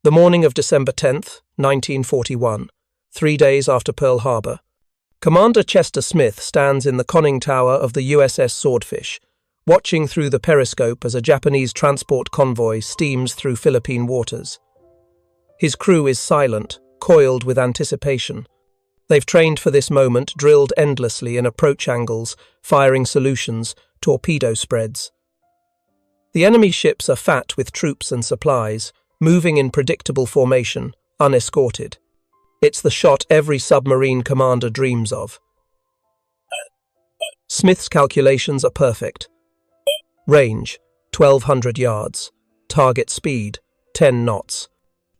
The morning of December 10th, 1941, 3 days after Pearl Harbor, Commander Chester Smith stands in the conning tower of the USS Swordfish, watching through the periscope as a Japanese transport convoy steams through Philippine waters. His crew is silent, coiled with anticipation. They've trained for this moment, drilled endlessly in approach angles, firing solutions, torpedo spreads. The enemy ships are fat with troops and supplies, moving in predictable formation, unescorted. It's the shot every submarine commander dreams of. Smith's calculations are perfect. Range, 1,200 yards. Target speed, 10 knots.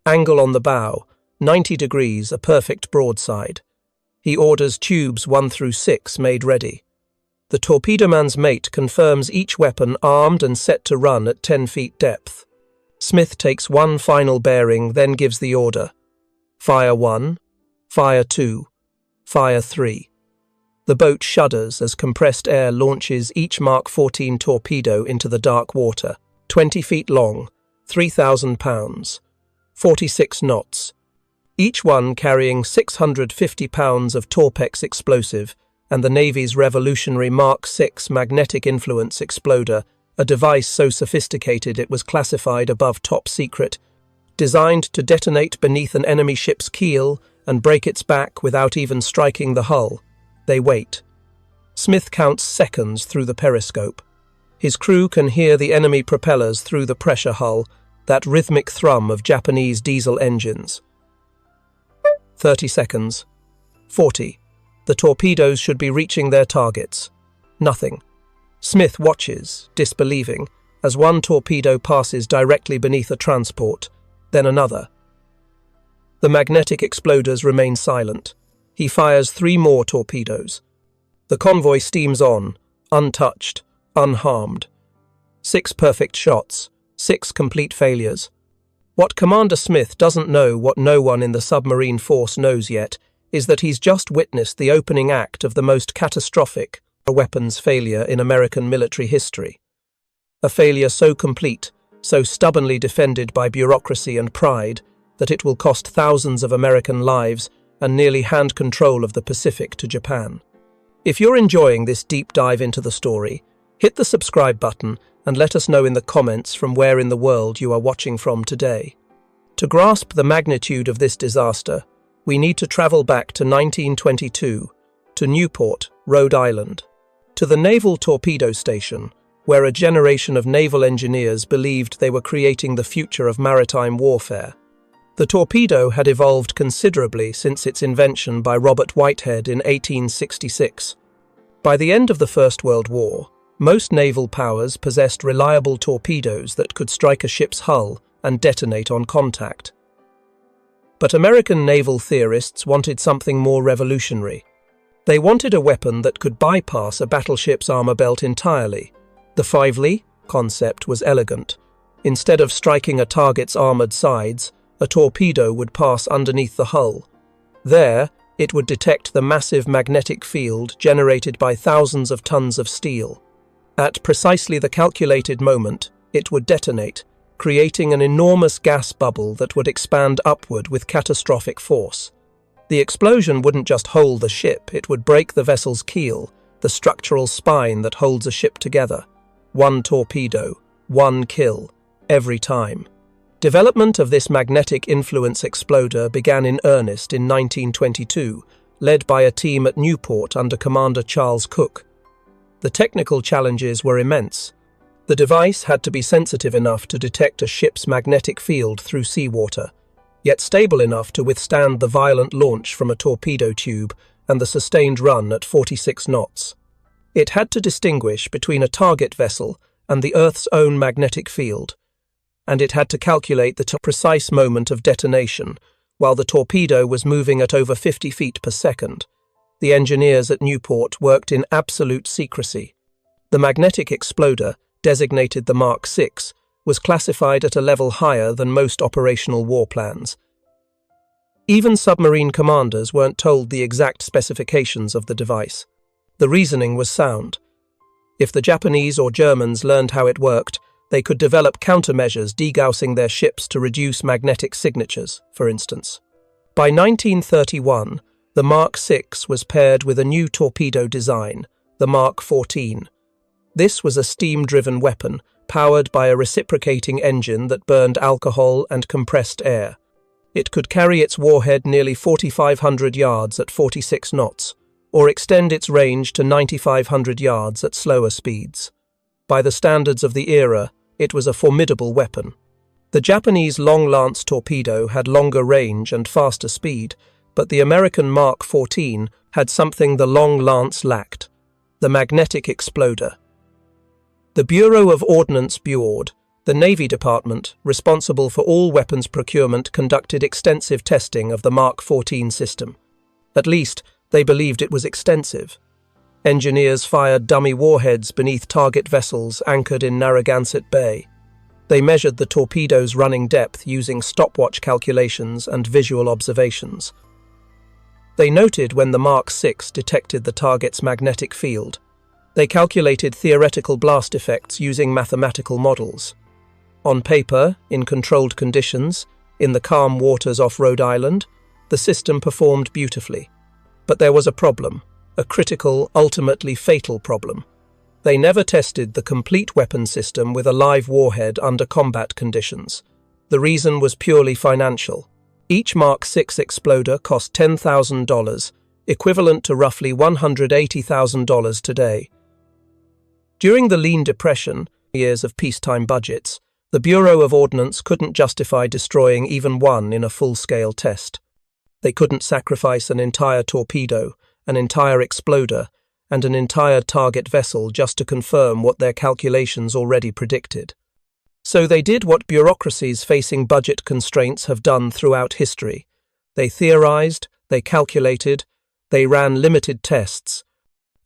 Angle on the bow, 90 degrees, a perfect broadside. He orders tubes 1 through 6 made ready. The torpedoman's mate confirms each weapon armed and set to run at 10 feet depth. Smith takes one final bearing, then gives the order. Fire 1, fire 2, fire 3. The boat shudders as compressed air launches each Mark 14 torpedo into the dark water, 20 feet long, 3,000 pounds, 46 knots. Each one carrying 650 pounds of Torpex explosive and the Navy's revolutionary Mark 6 magnetic influence exploder, a device so sophisticated it was classified above top secret, designed to detonate beneath an enemy ship's keel and break its back without even striking the hull. They wait. Smith counts seconds through the periscope. His crew can hear the enemy propellers through the pressure hull, that rhythmic thrum of Japanese diesel engines. 30 seconds. 40. The torpedoes should be reaching their targets. Nothing. Smith watches, disbelieving, as one torpedo passes directly beneath a transport, then another. The magnetic exploders remain silent. He fires 3 more torpedoes. The convoy steams on, untouched, unharmed. 6 perfect shots, 6 complete failures. What Commander Smith doesn't know, what no one in the submarine force knows yet, is that he's just witnessed the opening act of the most catastrophic weapons failure in American military history. A failure so complete, so stubbornly defended by bureaucracy and pride, that it will cost thousands of American lives and nearly hand control of the Pacific to Japan. If you're enjoying this deep dive into the story, hit the subscribe button and let us know in the comments from where in the world you are watching from today. To grasp the magnitude of this disaster, we need to travel back to 1922, to Newport, Rhode Island, to the Naval Torpedo Station, where a generation of naval engineers believed they were creating the future of maritime warfare. The torpedo had evolved considerably since its invention by Robert Whitehead in 1866. By the end of the First World War, most naval powers possessed reliable torpedoes that could strike a ship's hull and detonate on contact. But American naval theorists wanted something more revolutionary. They wanted a weapon that could bypass a battleship's armor belt entirely. The Fively concept was elegant. Instead of striking a target's armored sides, a torpedo would pass underneath the hull. There, it would detect the massive magnetic field generated by thousands of tons of steel. At precisely the calculated moment, it would detonate, creating an enormous gas bubble that would expand upward with catastrophic force. The explosion wouldn't just hold the ship, it would break the vessel's keel, the structural spine that holds a ship together. 1 torpedo, 1 kill, every time. Development of this magnetic influence exploder began in earnest in 1922, led by a team at Newport under Commander Charles Cook. The technical challenges were immense. The device had to be sensitive enough to detect a ship's magnetic field through seawater, yet stable enough to withstand the violent launch from a torpedo tube and the sustained run at 46 knots. It had to distinguish between a target vessel and the Earth's own magnetic field, and it had to calculate the precise moment of detonation, while the torpedo was moving at over 50 feet per second. The engineers at Newport worked in absolute secrecy. The magnetic exploder, designated the Mark 6, was classified at a level higher than most operational war plans. Even submarine commanders weren't told the exact specifications of the device. The reasoning was sound. If the Japanese or Germans learned how it worked, They could develop countermeasures degaussing their ships to reduce magnetic signatures, for instance. By 1931, the Mark VI was paired with a new torpedo design, the Mark XIV. This was a steam-driven weapon, powered by a reciprocating engine that burned alcohol and compressed air. It could carry its warhead nearly 4,500 yards at 46 knots, or extend its range to 9,500 yards at slower speeds. By the standards of the era, it was a formidable weapon. The Japanese long-lance torpedo had longer range and faster speed, but the American Mark XIV had something the long lance lacked: the magnetic exploder. The Bureau of Ordnance BUORD, the Navy Department, responsible for all weapons procurement, conducted extensive testing of the Mark XIV system. At least, they believed it was extensive. Engineers fired dummy warheads beneath target vessels anchored in Narragansett Bay. They measured the torpedo's running depth using stopwatch calculations and visual observations. They noted when the Mark VI detected the target's magnetic field. They calculated theoretical blast effects using mathematical models. On paper, in controlled conditions, in the calm waters off Rhode Island, the system performed beautifully. But there was a problem, a critical, ultimately fatal problem. They never tested the complete weapon system with a live warhead under combat conditions. The reason was purely financial. Each Mark VI exploder cost $10,000, equivalent to roughly $180,000 today. During the lean depression, years of peacetime budgets, the Bureau of Ordnance couldn't justify destroying even one in a full-scale test. They couldn't sacrifice an entire torpedo, an entire exploder, and an entire target vessel just to confirm what their calculations already predicted. So they did what bureaucracies facing budget constraints have done throughout history. They theorized, they calculated, they ran limited tests,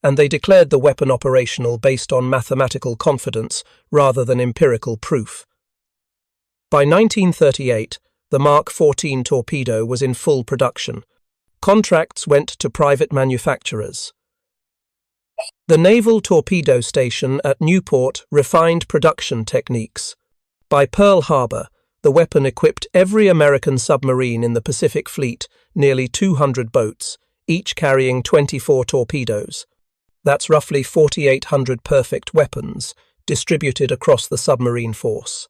and they declared the weapon operational based on mathematical confidence rather than empirical proof. By 1938, the Mark XIV torpedo was in full production. Contracts went to private manufacturers. The Naval Torpedo Station at Newport refined production techniques. By Pearl Harbor, the weapon equipped every American submarine in the Pacific Fleet, nearly 200 boats, each carrying 24 torpedoes. That's roughly 4,800 perfect weapons, distributed across the submarine force.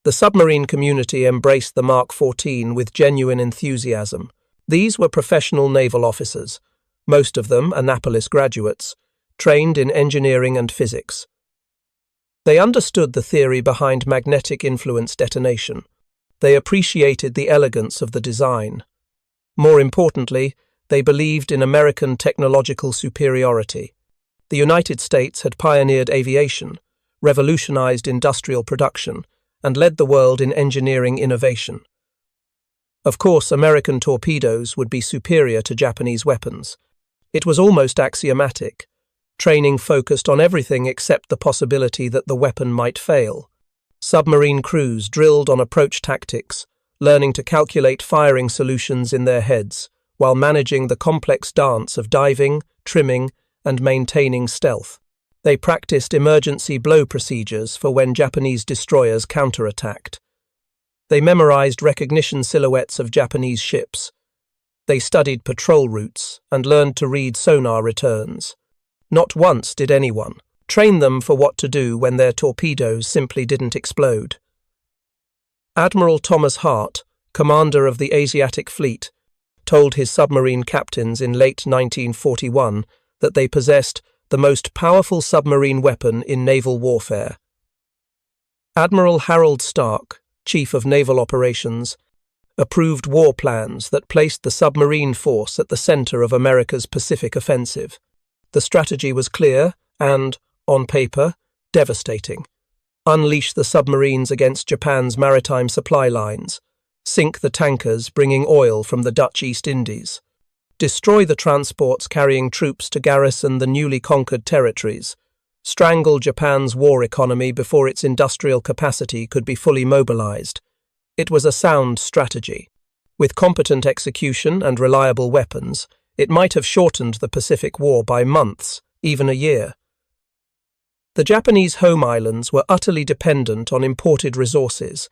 The submarine community embraced the Mark XIV with genuine enthusiasm. These were professional naval officers, most of them Annapolis graduates, trained in engineering and physics. They understood the theory behind magnetic influence detonation. They appreciated the elegance of the design. More importantly, they believed in American technological superiority. The United States had pioneered aviation, revolutionized industrial production, and led the world in engineering innovation. Of course, American torpedoes would be superior to Japanese weapons. It was almost axiomatic. Training focused on everything except the possibility that the weapon might fail. Submarine crews drilled on approach tactics, learning to calculate firing solutions in their heads, while managing the complex dance of diving, trimming, and maintaining stealth. They practiced emergency blow procedures for when Japanese destroyers counterattacked. They memorized recognition silhouettes of Japanese ships. They studied patrol routes and learned to read sonar returns. Not once did anyone train them for what to do when their torpedoes simply didn't explode. Admiral Thomas Hart, commander of the Asiatic Fleet, told his submarine captains in late 1941 that they possessed the most powerful submarine weapon in naval warfare. Admiral Harold Stark, Chief of Naval Operations, approved war plans that placed the submarine force at the center of America's Pacific offensive. The strategy was clear and, on paper, devastating. Unleash the submarines against Japan's maritime supply lines. Sink the tankers bringing oil from the Dutch East Indies. Destroy the transports carrying troops to garrison the newly conquered territories. Strangle Japan's war economy before its industrial capacity could be fully mobilized. It was a sound strategy. With competent execution and reliable weapons, it might have shortened the Pacific War by months, even a year. The Japanese home islands were utterly dependent on imported resources: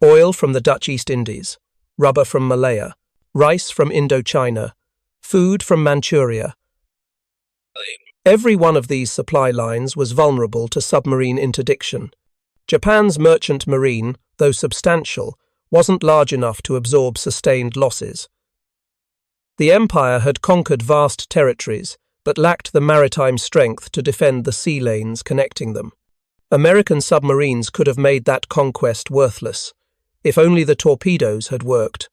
oil from the Dutch East Indies, rubber from Malaya, rice from Indochina, food from Manchuria. Every one of these supply lines was vulnerable to submarine interdiction. Japan's merchant marine, though substantial, wasn't large enough to absorb sustained losses. The empire had conquered vast territories, but lacked the maritime strength to defend the sea lanes connecting them. American submarines could have made that conquest worthless, if only the torpedoes had worked.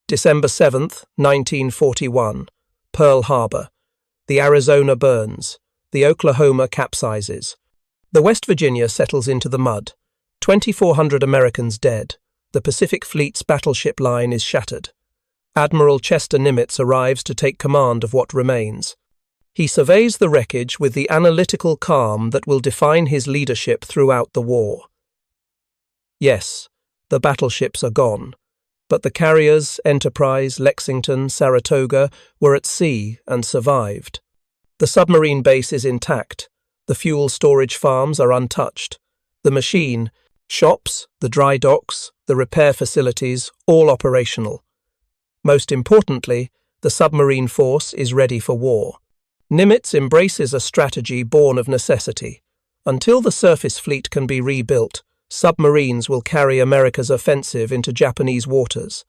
December 7th, 1941. Pearl Harbor. The Arizona burns. The Oklahoma capsizes. The West Virginia settles into the mud. 2,400 Americans dead. The Pacific Fleet's battleship line is shattered. Admiral Chester Nimitz arrives to take command of what remains. He surveys the wreckage with the analytical calm that will define his leadership throughout the war. Yes, the battleships are gone, but the carriers Enterprise, Lexington, Saratoga were at sea and survived. The submarine base is intact. The fuel storage farms are untouched. The machine, shops, the dry docks, the repair facilities, all operational. Most importantly, the submarine force is ready for war. Nimitz embraces a strategy born of necessity. Until the surface fleet can be rebuilt, submarines will carry America's offensive into Japanese waters.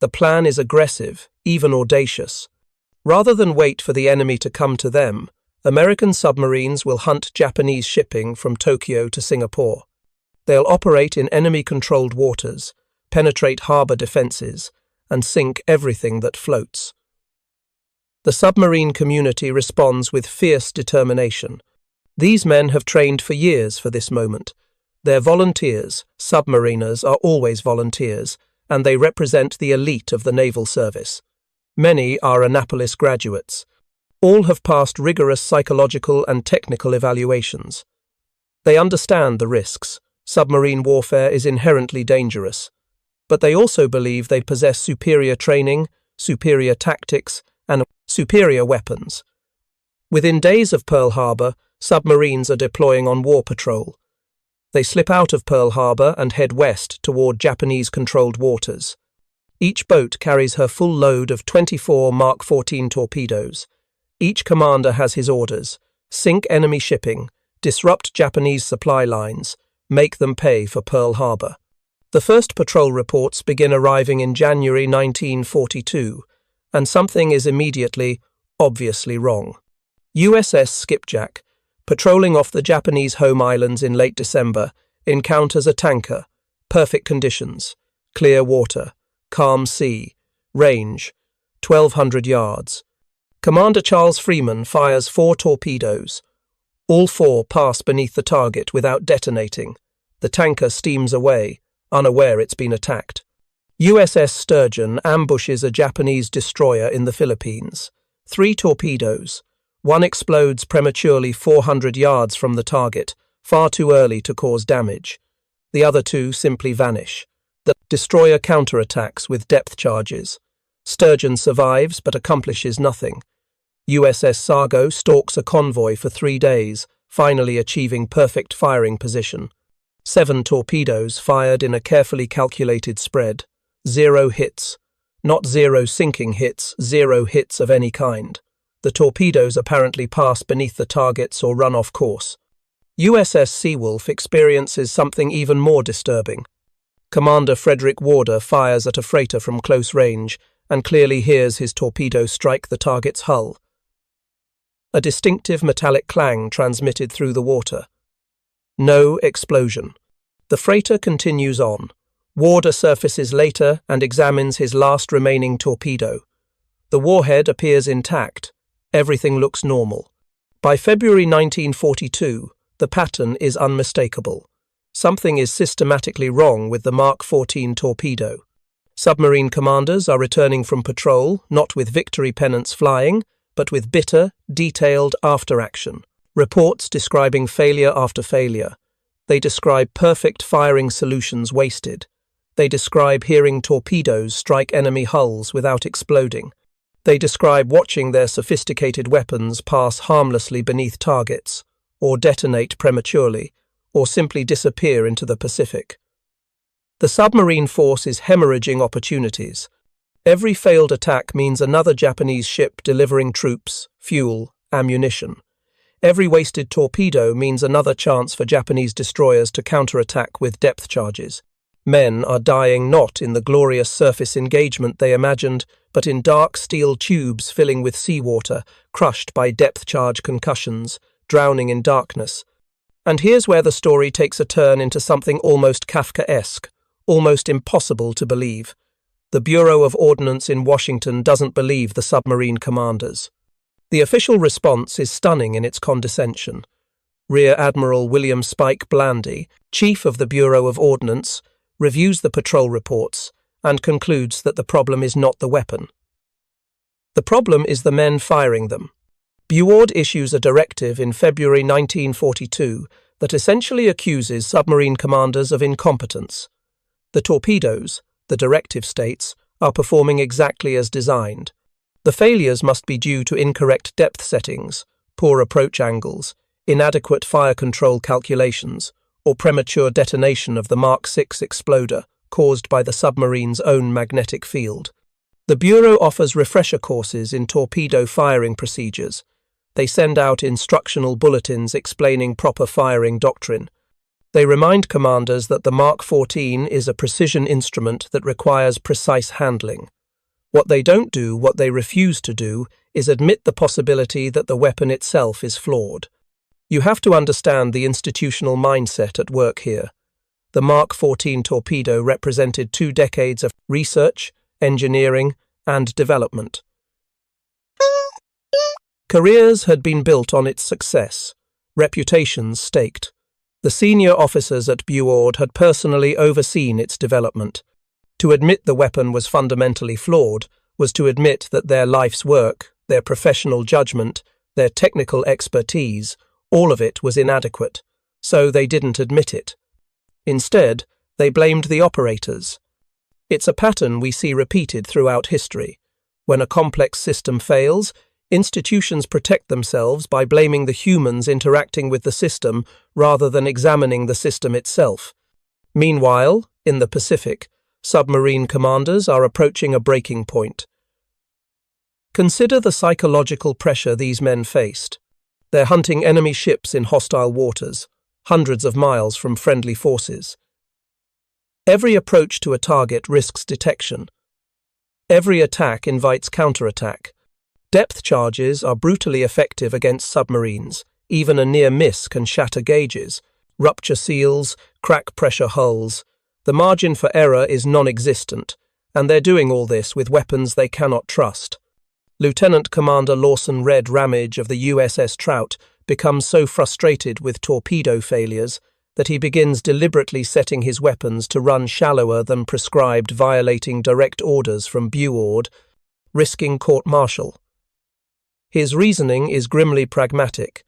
The plan is aggressive, even audacious. Rather than wait for the enemy to come to them, American submarines will hunt Japanese shipping from Tokyo to Singapore. They'll operate in enemy-controlled waters, penetrate harbour defences, and sink everything that floats. The submarine community responds with fierce determination. These men have trained for years for this moment. They're volunteers. Submariners are always volunteers, and they represent the elite of the naval service. Many are Annapolis graduates. All have passed rigorous psychological and technical evaluations. They understand the risks. Submarine warfare is inherently dangerous. But they also believe they possess superior training, superior tactics, and superior weapons. Within days of Pearl Harbor, submarines are deploying on war patrol. They slip out of Pearl Harbor and head west toward Japanese-controlled waters. Each boat carries her full load of 24 Mark 14 torpedoes. Each commander has his orders: sink enemy shipping, disrupt Japanese supply lines, make them pay for Pearl Harbor. The first patrol reports begin arriving in January 1942, and something is immediately, obviously wrong. USS Skipjack, patrolling off the Japanese home islands in late December, encounters a tanker. Perfect conditions: clear water, calm sea, range 1,200 yards. Commander Charles Freeman fires 4 torpedoes. All 4 pass beneath the target without detonating. The tanker steams away, unaware it's been attacked. USS Sturgeon ambushes a Japanese destroyer in the Philippines. 3 torpedoes. One explodes prematurely 400 yards from the target, far too early to cause damage. The other 2 simply vanish. The destroyer counterattacks with depth charges. Sturgeon survives but accomplishes nothing. USS Sargo stalks a convoy for 3 days, finally achieving perfect firing position. 7 torpedoes fired in a carefully calculated spread. 0 hits. Not 0 sinking hits, 0 hits of any kind. The torpedoes apparently pass beneath the targets or run off course. USS Seawolf experiences something even more disturbing. Commander Frederick Warder fires at a freighter from close range and clearly hears his torpedo strike the target's hull. A distinctive metallic clang transmitted through the water. No explosion. The freighter continues on. Warder surfaces later and examines his last remaining torpedo. The warhead appears intact. Everything looks normal. By February 1942, the pattern is unmistakable. Something is systematically wrong with the Mark 14 torpedo. Submarine commanders are returning from patrol, not with victory pennants flying, but with bitter, detailed after-action. Reports describing failure after failure. They describe perfect firing solutions wasted. They describe hearing torpedoes strike enemy hulls without exploding. They describe watching their sophisticated weapons pass harmlessly beneath targets. or detonate prematurely, or simply disappear into the Pacific. The submarine force is hemorrhaging opportunities. Every failed attack means another Japanese ship delivering troops, fuel, ammunition. Every wasted torpedo means another chance for Japanese destroyers to counterattack with depth charges. Men are dying not in the glorious surface engagement they imagined, but in dark steel tubes filling with seawater, crushed by depth charge concussions, drowning in darkness. And here's where the story takes a turn into something almost Kafkaesque, almost impossible to believe. The Bureau of Ordnance in Washington doesn't believe the submarine commanders. The official response is stunning in its condescension. Rear Admiral William Spike Blandy, chief of the Bureau of Ordnance, reviews the patrol reports and concludes that the problem is not the weapon. The problem is the men firing them. Buord issues a directive in February 1942 that essentially accuses submarine commanders of incompetence. The torpedoes, the directive states, are performing exactly as designed. The failures must be due to incorrect depth settings, poor approach angles, inadequate fire control calculations, or premature detonation of the Mark VI exploder caused by the submarine's own magnetic field. The Bureau offers refresher courses in torpedo firing procedures. They send out instructional bulletins explaining proper firing doctrine. They remind commanders that the Mark XIV is a precision instrument that requires precise handling. What they don't do, what they refuse to do, is admit the possibility that the weapon itself is flawed. You have to understand the institutional mindset at work here. The Mark XIV torpedo represented 2 decades of research, engineering, and development. Careers had been built on its success, reputations staked. The senior officers at Buord had personally overseen its development. To admit the weapon was fundamentally flawed was to admit that their life's work, their professional judgment, their technical expertise, all of it was inadequate, so they didn't admit it. Instead, they blamed the operators. It's a pattern we see repeated throughout history. When a complex system fails, institutions protect themselves by blaming the humans interacting with the system rather than examining the system itself. Meanwhile, in the Pacific, submarine commanders are approaching a breaking point. Consider the psychological pressure these men faced. They're hunting enemy ships in hostile waters, hundreds of miles from friendly forces. Every approach to a target risks detection. Every attack invites counterattack. Depth charges are brutally effective against submarines. Even a near miss can shatter gauges, rupture seals, crack pressure hulls. The margin for error is non-existent, and they're doing all this with weapons they cannot trust. Lieutenant Commander Lawson Red Ramage of the USS Trout becomes so frustrated with torpedo failures that he begins deliberately setting his weapons to run shallower than prescribed, violating direct orders from Buord, risking court-martial. His reasoning is grimly pragmatic.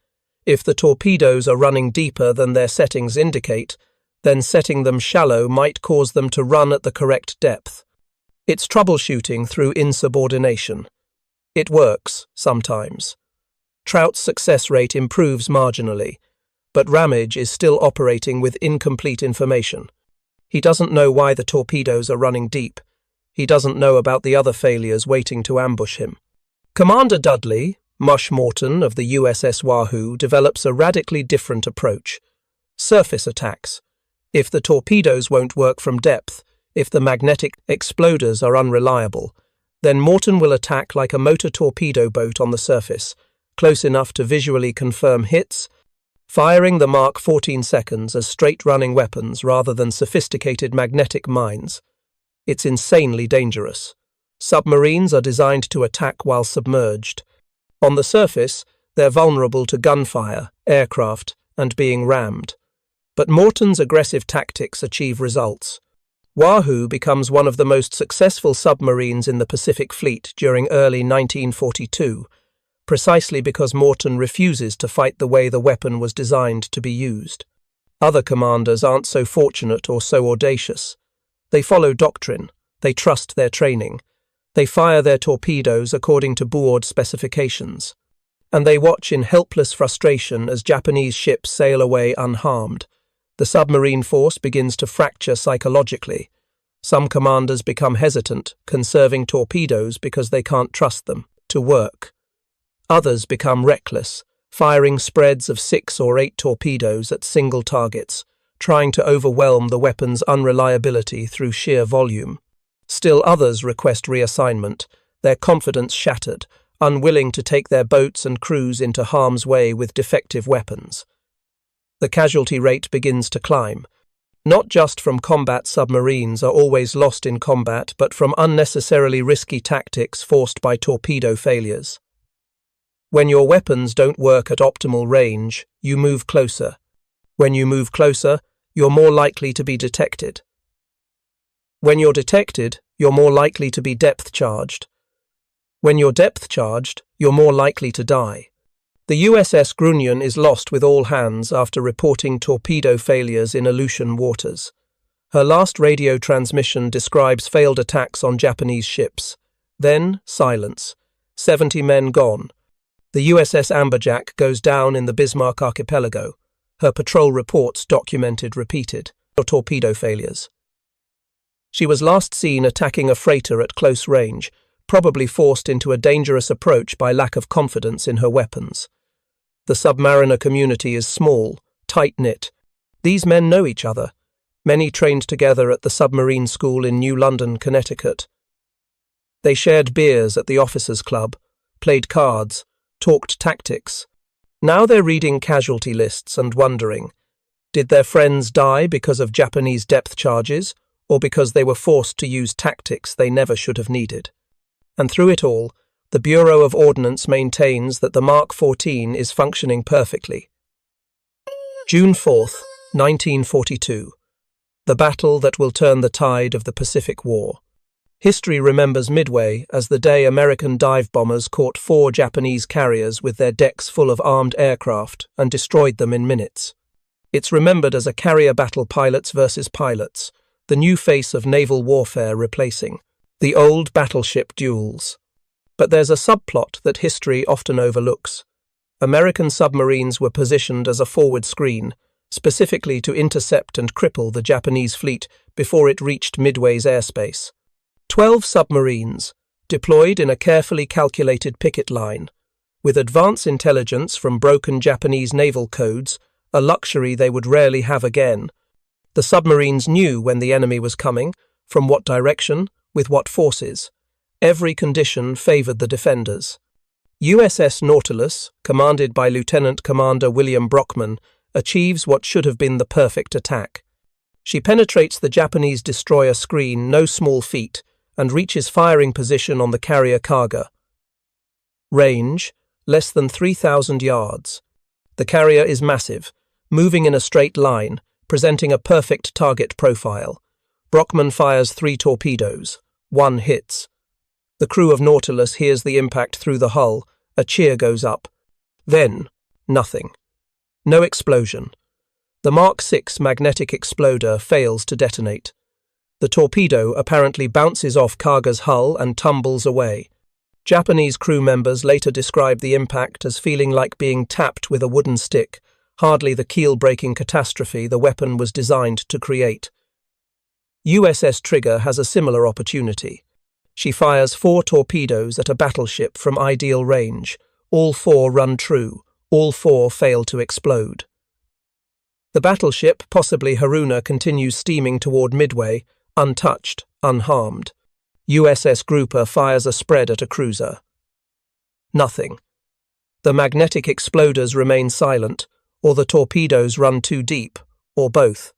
If the torpedoes are running deeper than their settings indicate, then setting them shallow might cause them to run at the correct depth. It's troubleshooting through insubordination. It works, sometimes. Trout's success rate improves marginally, but Ramage is still operating with incomplete information. He doesn't know why the torpedoes are running deep. He doesn't know about the other failures waiting to ambush him. Commander Dudley, Mush Morton of the USS Wahoo, develops a radically different approach. Surface attacks. If the torpedoes won't work from depth, if the magnetic exploders are unreliable, then Morton will attack like a motor torpedo boat on the surface, close enough to visually confirm hits, firing the Mark 14 seconds as straight-running weapons rather than sophisticated magnetic mines. It's insanely dangerous. Submarines are designed to attack while submerged. On the surface, they're vulnerable to gunfire, aircraft, and being rammed. But Morton's aggressive tactics achieve results. Wahoo becomes one of the most successful submarines in the Pacific Fleet during early 1942, precisely because Morton refuses to fight the way the weapon was designed to be used. Other commanders aren't so fortunate or so audacious. They follow doctrine, they trust their training, they fire their torpedoes according to Buord specifications. and they watch in helpless frustration as Japanese ships sail away unharmed. The submarine force begins to fracture psychologically. Some commanders become hesitant, conserving torpedoes because they can't trust them to work. Others become reckless, firing spreads of 6 or 8 torpedoes at single targets, trying to overwhelm the weapon's unreliability through sheer volume. Still others request reassignment, their confidence shattered, unwilling to take their boats and crews into harm's way with defective weapons. The casualty rate begins to climb. Not just from combat submarines are always lost in combat, but from unnecessarily risky tactics forced by torpedo failures. When your weapons don't work at optimal range, you move closer. When you move closer, you're more likely to be detected. When you're detected, you're more likely to be depth-charged. When you're depth-charged, you're more likely to die. The USS Grunion is lost with all hands after reporting torpedo failures in Aleutian waters. Her last radio transmission describes failed attacks on Japanese ships. Then, silence. 70 men gone. The USS Amberjack goes down in the Bismarck Archipelago. Her patrol reports documented repeated torpedo failures. She was last seen attacking a freighter at close range, probably forced into a dangerous approach by lack of confidence in her weapons. The submariner community is small, tight-knit. These men know each other. Many trained together at the submarine school in New London, Connecticut. They shared beers at the officers' club, played cards, talked tactics. Now they're reading casualty lists and wondering, did their friends die because of Japanese depth charges, or because they were forced to use tactics they never should have needed? And through it all, the Bureau of Ordnance maintains that the Mark 14 is functioning perfectly. June 4th, 1942. The battle that will turn the tide of the Pacific War. History remembers Midway as the day American dive bombers caught 4 Japanese carriers with their decks full of armed aircraft and destroyed them in minutes. It's remembered as a carrier battle, pilots versus pilots, the new face of naval warfare replacing the old battleship duels. But there's a subplot that history often overlooks. American submarines were positioned as a forward screen, specifically to intercept and cripple the Japanese fleet before it reached Midway's airspace. 12 submarines, deployed in a carefully calculated picket line, with advance intelligence from broken Japanese naval codes, a luxury they would rarely have again. The submarines knew when the enemy was coming, from what direction, with what forces. Every condition favoured the defenders. USS Nautilus, commanded by Lieutenant Commander William Brockman, achieves what should have been the perfect attack. She penetrates the Japanese destroyer screen no small feat and reaches firing position on the carrier cargo. Range, less than 3,000 yards. The carrier is massive, moving in a straight line, presenting a perfect target profile. Brockman fires 3 torpedoes. 1 hits. The crew of Nautilus hears the impact through the hull. A cheer goes up. Then, nothing. No explosion. The Mark 6 magnetic exploder fails to detonate. The torpedo apparently bounces off cargo's hull and tumbles away. Japanese crew members later described the impact as feeling like being tapped with a wooden stick, hardly the keel-breaking catastrophe the weapon was designed to create. USS Trigger has a similar opportunity. She fires 4 torpedoes at a battleship from ideal range. All 4 run true. All 4 fail to explode. The battleship, possibly Haruna, continues steaming toward Midway, untouched, unharmed. USS Grouper fires a spread at a cruiser. Nothing. The magnetic exploders remain silent, or the torpedoes run too deep, or both.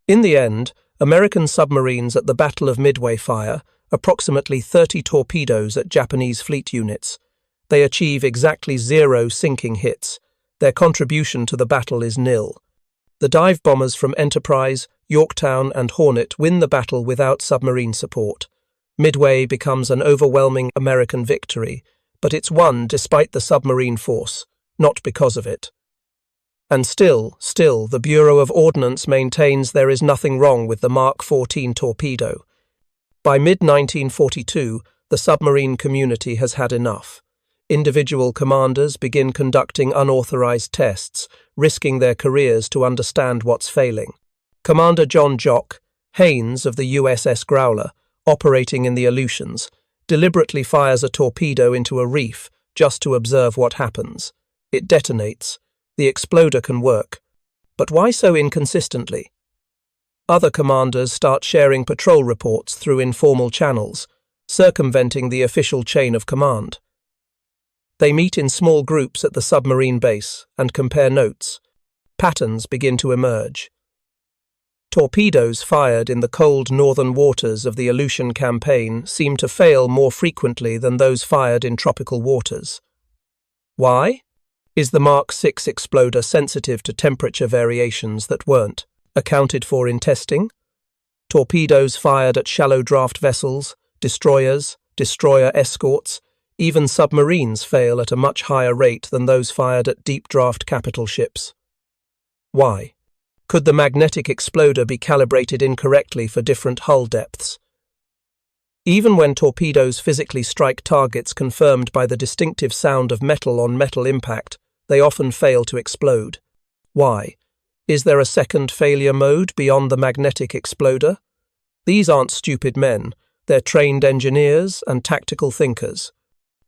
In the end, American submarines at the Battle of Midway fire approximately 30 torpedoes at Japanese fleet units. They achieve exactly 0 sinking hits. Their contribution to the battle is nil. The dive bombers from Enterprise, Yorktown, and Hornet win the battle without submarine support. Midway becomes an overwhelming American victory, but it's won despite the submarine force, not because of it. And still, the Bureau of Ordnance maintains there is nothing wrong with the Mark 14 torpedo. By mid-1942, the submarine community has had enough. individual commanders begin conducting unauthorized tests, risking their careers to understand what's failing. Commander John Jock Haynes of the USS Growler, operating in the Aleutians, deliberately fires a torpedo into a reef just to observe what happens. It detonates. The exploder can work. But why so inconsistently? Other commanders start sharing patrol reports through informal channels, circumventing the official chain of command. They meet in small groups at the submarine base and compare notes. Patterns begin to emerge. Torpedoes fired in the cold northern waters of the Aleutian campaign seem to fail more frequently than those fired in tropical waters. Why? Is the Mark VI exploder sensitive to temperature variations that weren't accounted for in testing? Torpedoes fired at shallow draft vessels, destroyers, destroyer escorts, even submarines fail at a much higher rate than those fired at deep draft capital ships. Why? Could the magnetic exploder be calibrated incorrectly for different hull depths? Even when torpedoes physically strike targets confirmed by the distinctive sound of metal-on-metal impact, they often fail to explode. Why? Is there a second failure mode beyond the magnetic exploder? These aren't stupid men. They're trained engineers and tactical thinkers.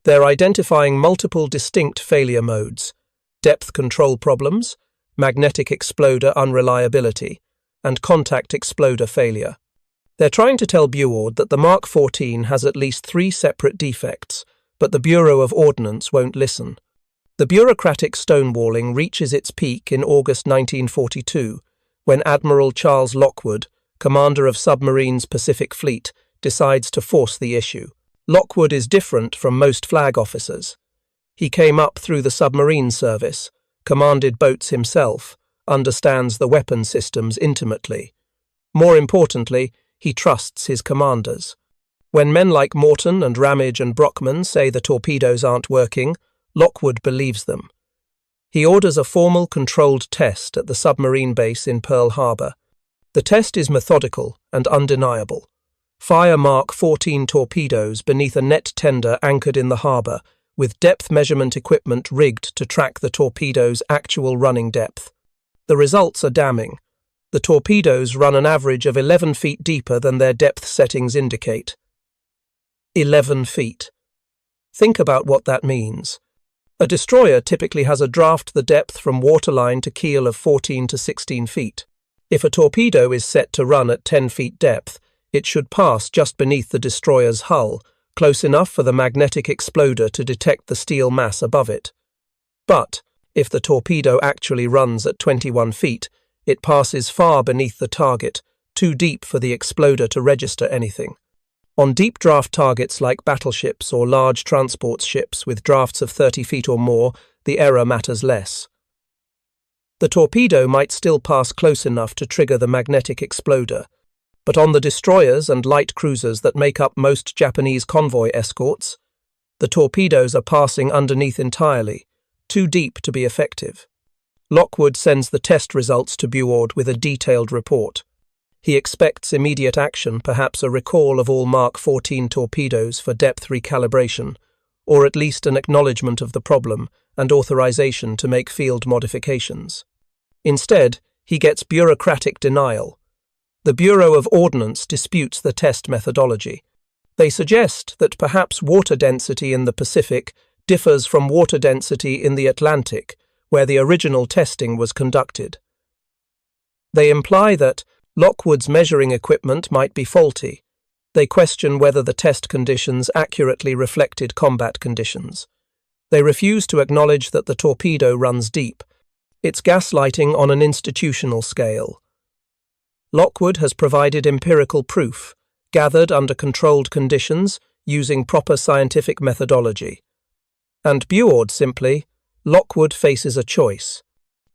They're identifying multiple distinct failure modes: depth control problems, magnetic exploder unreliability, and contact exploder failure. They're trying to tell Buord that the Mark XIV has at least 3 separate defects, but the Bureau of Ordnance won't listen. The bureaucratic stonewalling reaches its peak in August 1942, when Admiral Charles Lockwood, commander of submarines Pacific Fleet, decides to force the issue. Lockwood is different from most flag officers. He came up through the submarine service, commanded boats himself, understands the weapon systems intimately. More importantly, he trusts his commanders. When men like Morton and Ramage and Brockman say the torpedoes aren't working, Lockwood believes them. He orders a formal controlled test at the submarine base in Pearl Harbor. The test is methodical and undeniable. Fire Mark XIV torpedoes beneath a net tender anchored in the harbor, with depth measurement equipment rigged to track the torpedo's actual running depth. The results are damning. The torpedoes run an average of 11 feet deeper than their depth settings indicate. 11 feet. Think about what that means. A destroyer typically has a draft the depth from waterline to keel of 14 to 16 feet. If a torpedo is set to run at 10 feet depth, it should pass just beneath the destroyer's hull, close enough for the magnetic exploder to detect the steel mass above it. But, if the torpedo actually runs at 21 feet, it passes far beneath the target, too deep for the exploder to register anything. On deep draft targets like battleships or large transport ships with drafts of 30 feet or more, the error matters less. The torpedo might still pass close enough to trigger the magnetic exploder, but on the destroyers and light cruisers that make up most Japanese convoy escorts, the torpedoes are passing underneath entirely, too deep to be effective. Lockwood sends the test results to Buord with a detailed report. He expects immediate action, perhaps a recall of all Mark XIV torpedoes for depth recalibration, or at least an acknowledgement of the problem and authorization to make field modifications. Instead, he gets bureaucratic denial. The Bureau of Ordnance disputes the test methodology. They suggest that perhaps water density in the Pacific differs from water density in the Atlantic, where the original testing was conducted. They imply that Lockwood's measuring equipment might be faulty. They question whether the test conditions accurately reflected combat conditions. They refuse to acknowledge that the torpedo runs deep. It's gaslighting on an institutional scale. Lockwood has provided empirical proof, gathered under controlled conditions, using proper scientific methodology. And Buord simply, Lockwood faces a choice.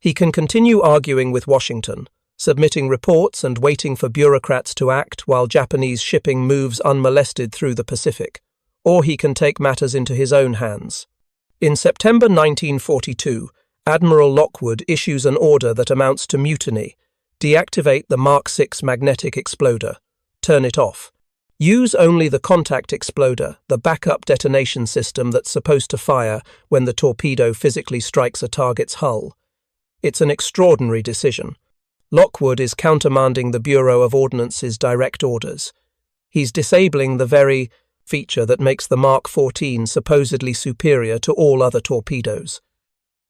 He can continue arguing with Washington, submitting reports and waiting for bureaucrats to act while Japanese shipping moves unmolested through the Pacific, or he can take matters into his own hands. In September 1942, Admiral Lockwood issues an order that amounts to mutiny: deactivate the Mark VI magnetic exploder, turn it off. Use only the contact exploder, the backup detonation system that's supposed to fire when the torpedo physically strikes a target's hull. It's an extraordinary decision. Lockwood is countermanding the Bureau of Ordnance's direct orders. He's disabling the very feature that makes the Mark 14 supposedly superior to all other torpedoes.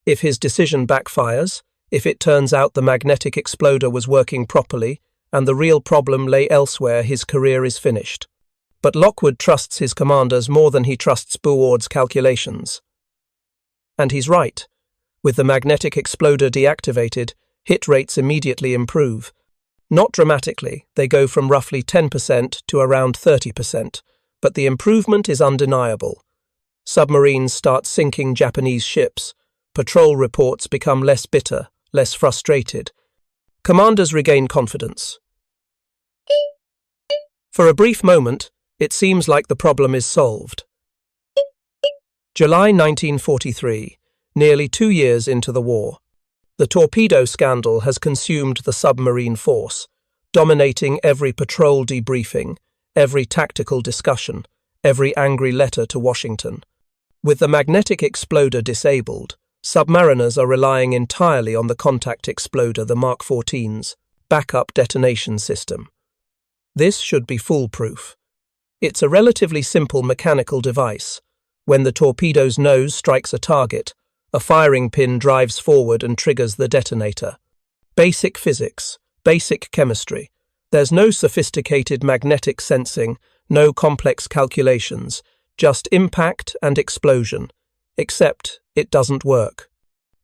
If his decision backfires, if it turns out the magnetic exploder was working properly, and the real problem lay elsewhere, his career is finished. But Lockwood trusts his commanders more than he trusts Buord's calculations. And he's right. With the magnetic exploder deactivated, hit rates immediately improve. Not dramatically, they go from roughly 10% to around 30%, but the improvement is undeniable. Submarines start sinking Japanese ships. Patrol reports become less bitter, less frustrated. Commanders regain confidence. For a brief moment, it seems like the problem is solved. July 1943, nearly 2 years into the war. The torpedo scandal has consumed the submarine force, dominating every patrol debriefing, every tactical discussion, every angry letter to Washington. With the magnetic exploder disabled, submariners are relying entirely on the contact exploder, the Mark 14's backup detonation system. This should be foolproof. It's a relatively simple mechanical device. When the torpedo's nose strikes a target, a firing pin drives forward and triggers the detonator. Basic physics, basic chemistry. There's no sophisticated magnetic sensing, no complex calculations, just impact and explosion. Except it doesn't work.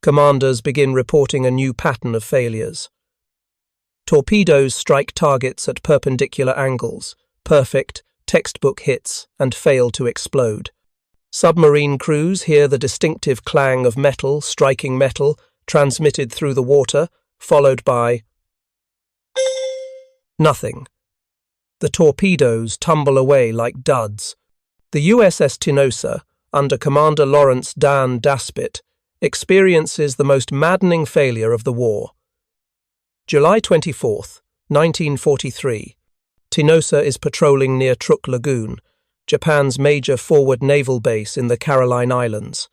Commanders begin reporting a new pattern of failures. Torpedoes strike targets at perpendicular angles, perfect, textbook hits, and fail to explode. Submarine crews hear the distinctive clang of metal striking metal, transmitted through the water, followed by nothing. The torpedoes tumble away like duds. The USS Tinosa, under Commander Lawrence Dan Daspit, experiences the most maddening failure of the war. July 24, 1943. Tinosa is patrolling near Truk Lagoon, Japan's major forward naval base in the Caroline Islands.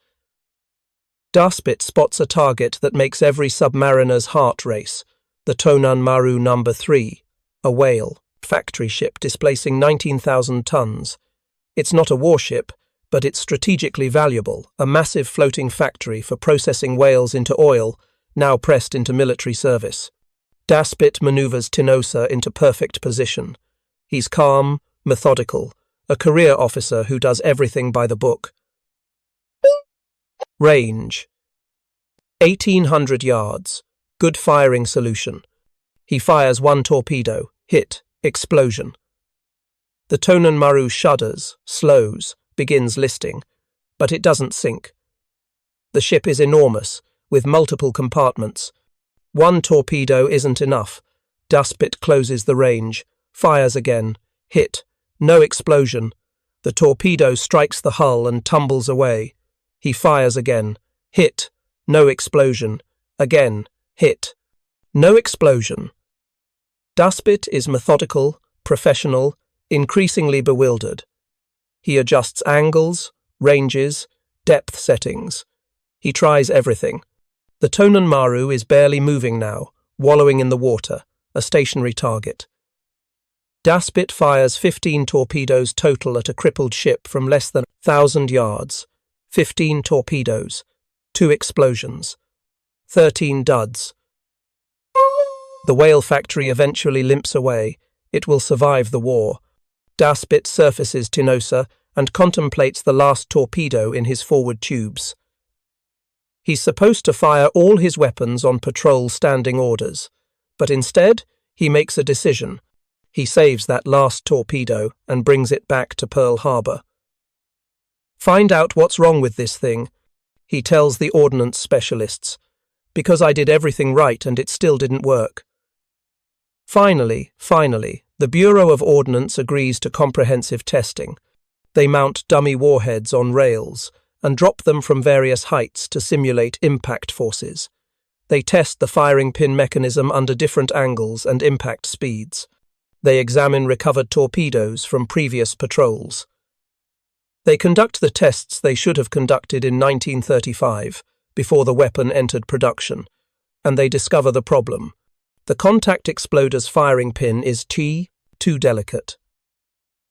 Daspit spots a target that makes every submariner's heart race, the Tonan Maru No. 3, a whale, factory ship displacing 19,000 tons. It's not a warship, but it's strategically valuable, a massive floating factory for processing whales into oil, now pressed into military service. Daspit maneuvers Tinosa into perfect position. He's calm, methodical, a career officer who does everything by the book. Range: 1,800 yards. Good firing solution. He fires one torpedo. Hit. Explosion. The Tonan Maru shudders, slows, begins listing, but it doesn't sink. The ship is enormous, with multiple compartments. One torpedo isn't enough. Daspit closes the range, fires again. Hit. No explosion. The torpedo strikes the hull and tumbles away. He fires again. Hit. No explosion. Again. Hit. No explosion. Daspit is methodical, professional, increasingly bewildered. He adjusts angles, ranges, depth settings. He tries everything. The Tonan Maru is barely moving now, wallowing in the water, a stationary target. Daspit fires 15 torpedoes total at a crippled ship from less than 1,000 yards. 15 torpedoes. 2 explosions. 13 duds. The whale factory eventually limps away. It will survive the war. Daspit surfaces Tinosa and contemplates the last torpedo in his forward tubes. He's supposed to fire all his weapons on patrol standing orders, but instead he makes a decision. He saves that last torpedo and brings it back to Pearl Harbor. Find out what's wrong with this thing, he tells the ordnance specialists, because I did everything right and it still didn't work. Finally, the Bureau of Ordnance agrees to comprehensive testing. They mount dummy warheads on rails and drop them from various heights to simulate impact forces. They test the firing pin mechanism under different angles and impact speeds. They examine recovered torpedoes from previous patrols. They conduct the tests they should have conducted in 1935, before the weapon entered production, and they discover the problem. The contact exploder's firing pin is too delicate.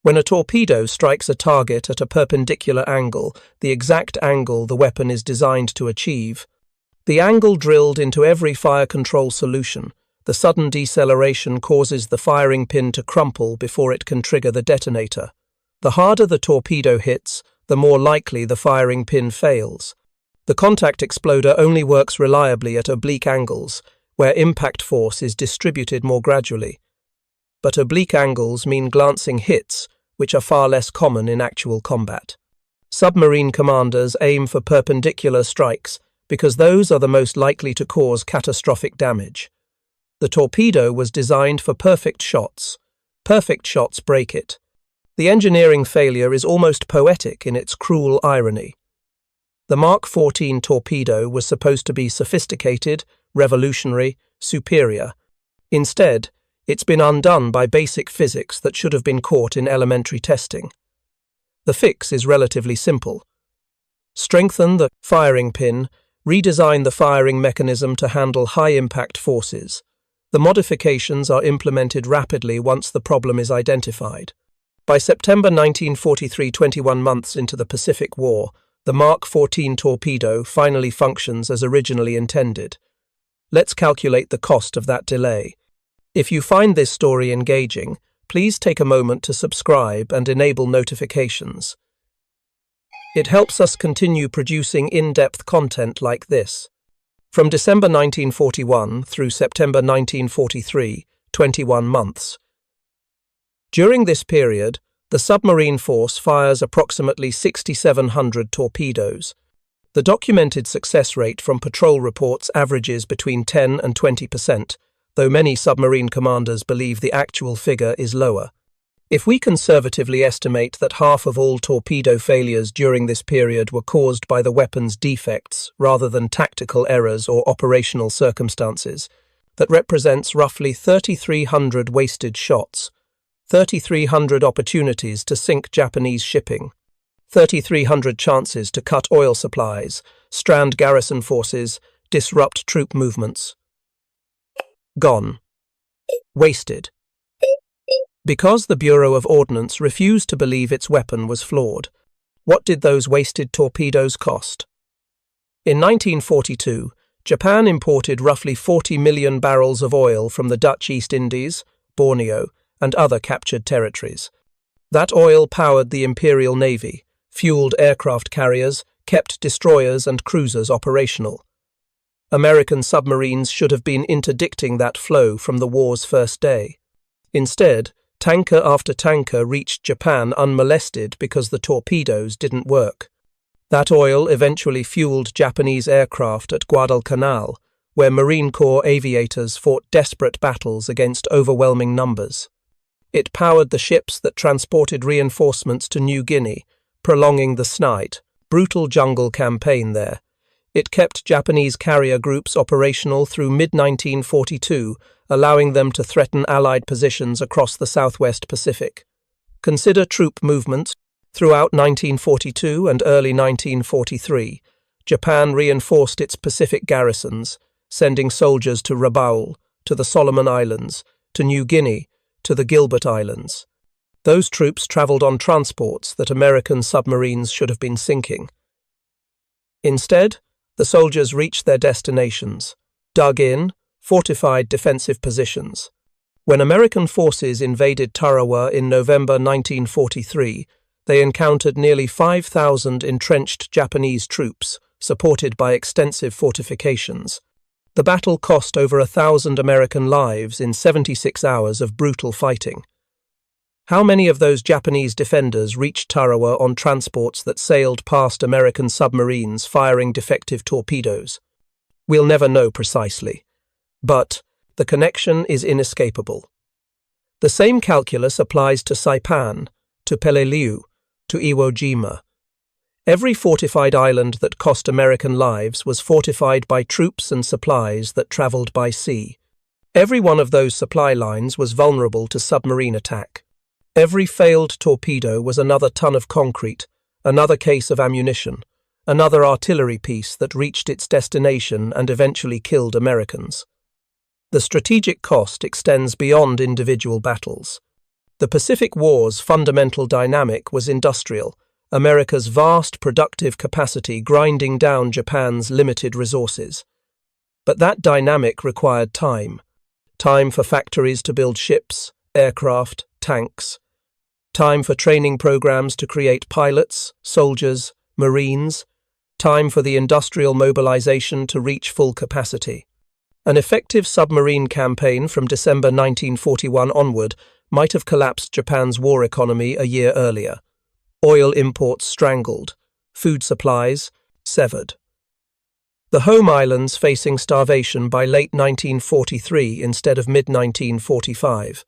When a torpedo strikes a target at a perpendicular angle, the exact angle the weapon is designed to achieve, the angle drilled into every fire control solution, the sudden deceleration causes the firing pin to crumple before it can trigger the detonator. The harder the torpedo hits, the more likely the firing pin fails. The contact exploder only works reliably at oblique angles, where impact force is distributed more gradually. But oblique angles mean glancing hits, which are far less common in actual combat. Submarine commanders aim for perpendicular strikes because those are the most likely to cause catastrophic damage. The torpedo was designed for perfect shots. Perfect shots break it. The engineering failure is almost poetic in its cruel irony. The Mark 14 torpedo was supposed to be sophisticated, revolutionary, superior. Instead, it's been undone by basic physics that should have been caught in elementary testing. The fix is relatively simple. Strengthen the firing pin, redesign the firing mechanism to handle high-impact forces. The modifications are implemented rapidly once the problem is identified. By September 1943, 21 months into the Pacific War, the Mark 14 torpedo finally functions as originally intended. Let's calculate the cost of that delay. If you find this story engaging, please take a moment to subscribe and enable notifications. It helps us continue producing in-depth content like this. From December 1941 through September 1943, 21 months. During this period, the submarine force fires approximately 6,700 torpedoes. The documented success rate from patrol reports averages between 10 and 20%, though many submarine commanders believe the actual figure is lower. If we conservatively estimate that half of all torpedo failures during this period were caused by the weapon's defects rather than tactical errors or operational circumstances, that represents roughly 3,300 wasted shots, 3,300 opportunities to sink Japanese shipping, 3,300 chances to cut oil supplies, strand garrison forces, disrupt troop movements. Gone. Wasted. Because the Bureau of Ordnance refused to believe its weapon was flawed, what did those wasted torpedoes cost? In 1942, Japan imported roughly 40 million barrels of oil from the Dutch East Indies, Borneo, and other captured territories. That oil powered the Imperial Navy, fueled aircraft carriers, kept destroyers and cruisers operational. American submarines should have been interdicting that flow from the war's first day. Instead, tanker after tanker reached Japan unmolested because the torpedoes didn't work. That oil eventually fueled Japanese aircraft at Guadalcanal, where Marine Corps aviators fought desperate battles against overwhelming numbers. It powered the ships that transported reinforcements to New Guinea, prolonging the Snight, brutal jungle campaign there. It kept Japanese carrier groups operational through mid-1942, allowing them to threaten Allied positions across the Southwest Pacific. Consider troop movements. Throughout 1942 and early 1943, Japan reinforced its Pacific garrisons, sending soldiers to Rabaul, to the Solomon Islands, to New Guinea, to the Gilbert Islands. Those troops traveled on transports that American submarines should have been sinking. Instead, the soldiers reached their destinations, dug in, fortified defensive positions. When American forces invaded Tarawa in November 1943, they encountered nearly 5,000 entrenched Japanese troops, supported by extensive fortifications. The battle cost over 1,000 American lives in 76 hours of brutal fighting. How many of those Japanese defenders reached Tarawa on transports that sailed past American submarines firing defective torpedoes? We'll never know precisely. But the connection is inescapable. The same calculus applies to Saipan, to Peleliu, to Iwo Jima. Every fortified island that cost American lives was fortified by troops and supplies that traveled by sea. Every one of those supply lines was vulnerable to submarine attack. Every failed torpedo was another ton of concrete, another case of ammunition, another artillery piece that reached its destination and eventually killed Americans. The strategic cost extends beyond individual battles. The Pacific War's fundamental dynamic was industrial, America's vast productive capacity grinding down Japan's limited resources. But that dynamic required time. Time for factories to build ships, aircraft, tanks. Time for training programs to create pilots, soldiers, marines. Time for the industrial mobilization to reach full capacity. An effective submarine campaign from December 1941 onward might have collapsed Japan's war economy a year earlier. Oil imports strangled, food supplies severed. The home islands facing starvation by late 1943 instead of mid-1945.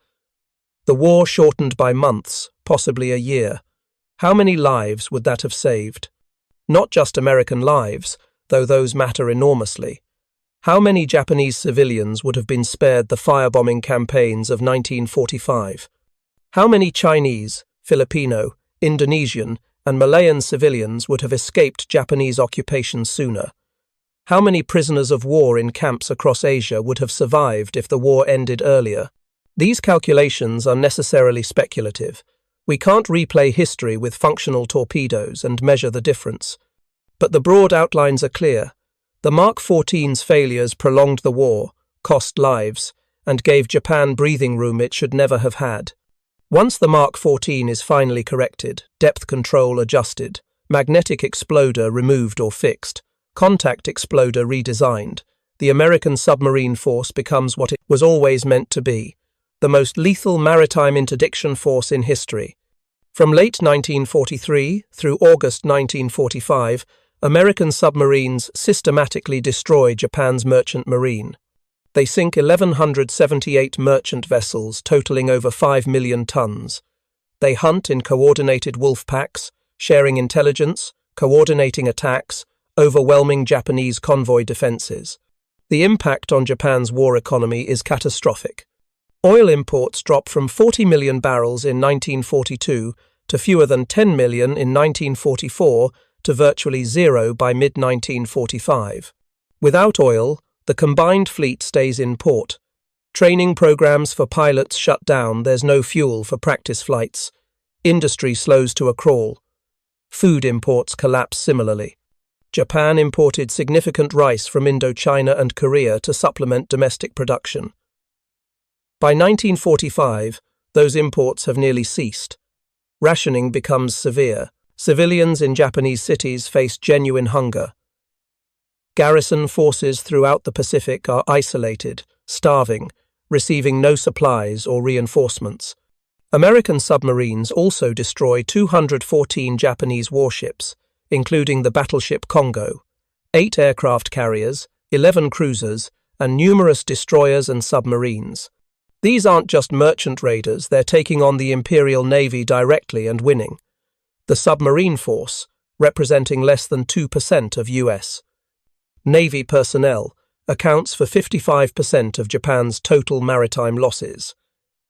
The war shortened by months, possibly a year. How many lives would that have saved? Not just American lives, though those matter enormously. How many Japanese civilians would have been spared the firebombing campaigns of 1945? How many Chinese, Filipino, Indonesian, and Malayan civilians would have escaped Japanese occupation sooner? How many prisoners of war in camps across Asia would have survived if the war ended earlier? These calculations are necessarily speculative. We can't replay history with functional torpedoes and measure the difference. But the broad outlines are clear. The Mark 14's failures prolonged the war, cost lives, and gave Japan breathing room it should never have had. Once the Mark 14 is finally corrected, depth control adjusted, magnetic exploder removed or fixed, contact exploder redesigned, the American submarine force becomes what it was always meant to be, the most lethal maritime interdiction force in history. From late 1943 through August 1945, American submarines systematically destroy Japan's merchant marine. They sink 1,178 merchant vessels totaling over 5 million tons. They hunt in coordinated wolf packs, sharing intelligence, coordinating attacks, overwhelming Japanese convoy defenses. The impact on Japan's war economy is catastrophic. Oil imports drop from 40 million barrels in 1942 to fewer than 10 million in 1944 to virtually zero by mid-1945. Without oil, the combined fleet stays in port. Training programs for pilots shut down, there's no fuel for practice flights. Industry slows to a crawl. Food imports collapse similarly. Japan imported significant rice from Indochina and Korea to supplement domestic production. By 1945, those imports have nearly ceased. Rationing becomes severe. Civilians in Japanese cities face genuine hunger. Garrison forces throughout the Pacific are isolated, starving, receiving no supplies or reinforcements. American submarines also destroy 214 Japanese warships, including the battleship Congo, 8 aircraft carriers, 11 cruisers, and numerous destroyers and submarines. These aren't just merchant raiders, they're taking on the Imperial Navy directly and winning. The submarine force, representing less than 2% of U.S. Navy personnel, accounts for 55% of Japan's total maritime losses.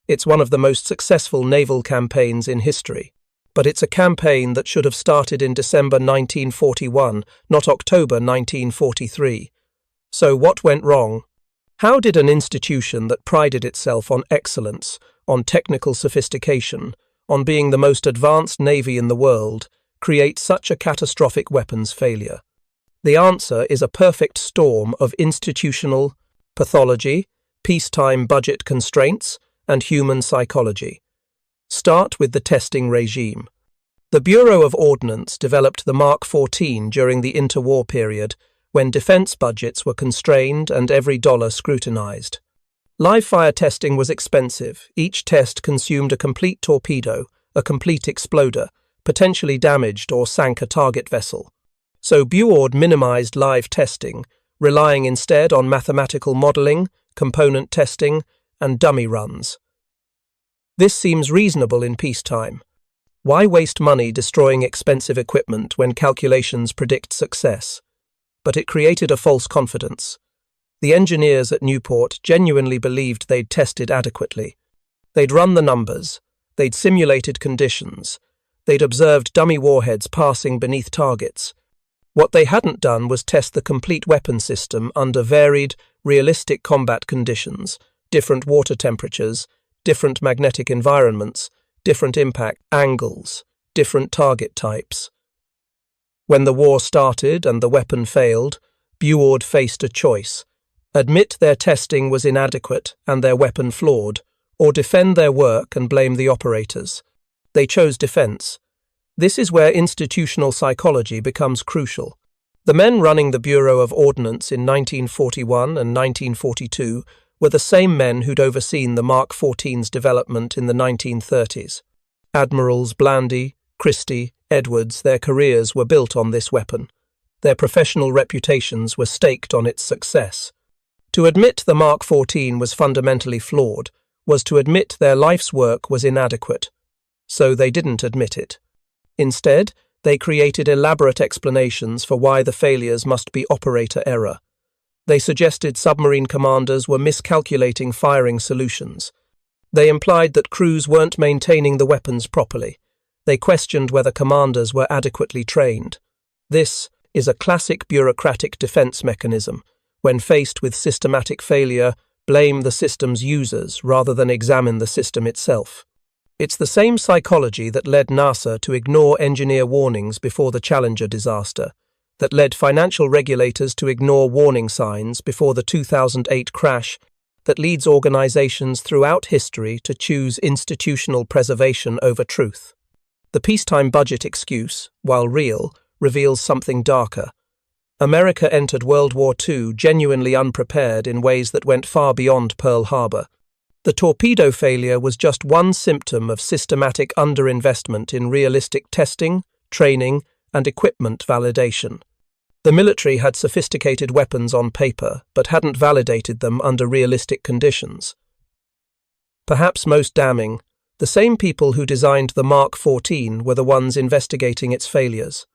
It's one of the most successful naval campaigns in history. But it's a campaign that should have started in December 1941, not October 1943. So what went wrong? How did an institution that prided itself on excellence, on technical sophistication, on being the most advanced navy in the world, create such a catastrophic weapons failure? The answer is a perfect storm of institutional pathology, peacetime budget constraints, and human psychology. Start with the testing regime. The Bureau of Ordnance developed the Mark 14 during the interwar period, when defense budgets were constrained and every dollar scrutinized. Live-fire testing was expensive. Each test consumed a complete torpedo, a complete exploder, potentially damaged or sank a target vessel. So BUORD minimized live testing, relying instead on mathematical modeling, component testing, and dummy runs. This seems reasonable in peacetime. Why waste money destroying expensive equipment when calculations predict success? But it created a false confidence. The engineers at Newport genuinely believed they'd tested adequately. They'd run the numbers, they'd simulated conditions, they'd observed dummy warheads passing beneath targets. What they hadn't done was test the complete weapon system under varied, realistic combat conditions, different water temperatures, different magnetic environments, different impact angles, different target types. When the war started and the weapon failed, Buord faced a choice: admit their testing was inadequate and their weapon flawed, or defend their work and blame the operators. They chose defense. This is where institutional psychology becomes crucial. The men running the Bureau of Ordnance in 1941 and 1942 were the same men who'd overseen the Mark XIV's development in the 1930s. Admirals Blandy, Christie, Edwards, their careers were built on this weapon. Their professional reputations were staked on its success. To admit the Mark XIV was fundamentally flawed was to admit their life's work was inadequate. So they didn't admit it. Instead, they created elaborate explanations for why the failures must be operator error. They suggested submarine commanders were miscalculating firing solutions. They implied that crews weren't maintaining the weapons properly. They questioned whether commanders were adequately trained. This is a classic bureaucratic defense mechanism. When faced with systematic failure, blame the system's users rather than examine the system itself. It's the same psychology that led NASA to ignore engineer warnings before the Challenger disaster, that led financial regulators to ignore warning signs before the 2008 crash, that leads organizations throughout history to choose institutional preservation over truth. The peacetime budget excuse, while real, reveals something darker. America entered World War II genuinely unprepared in ways that went far beyond Pearl Harbor. The torpedo failure was just one symptom of systematic underinvestment in realistic testing, training, and equipment validation. The military had sophisticated weapons on paper, but hadn't validated them under realistic conditions. Perhaps most damning, the same people who designed the Mark XIV were the ones investigating its failures.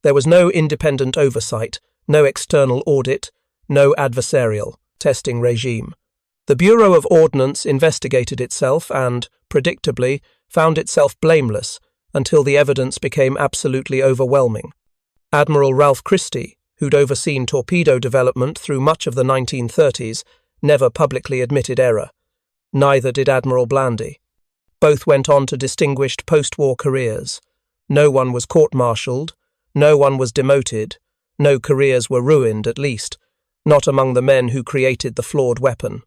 There was no independent oversight, no external audit, no adversarial testing regime. The Bureau of Ordnance investigated itself and, predictably, found itself blameless until the evidence became absolutely overwhelming. Admiral Ralph Christie, who'd overseen torpedo development through much of the 1930s, never publicly admitted error. Neither did Admiral Blandy. Both went on to distinguished post-war careers. No one was court-martialed, no one was demoted, no careers were ruined, at least, not among the men who created the flawed weapon.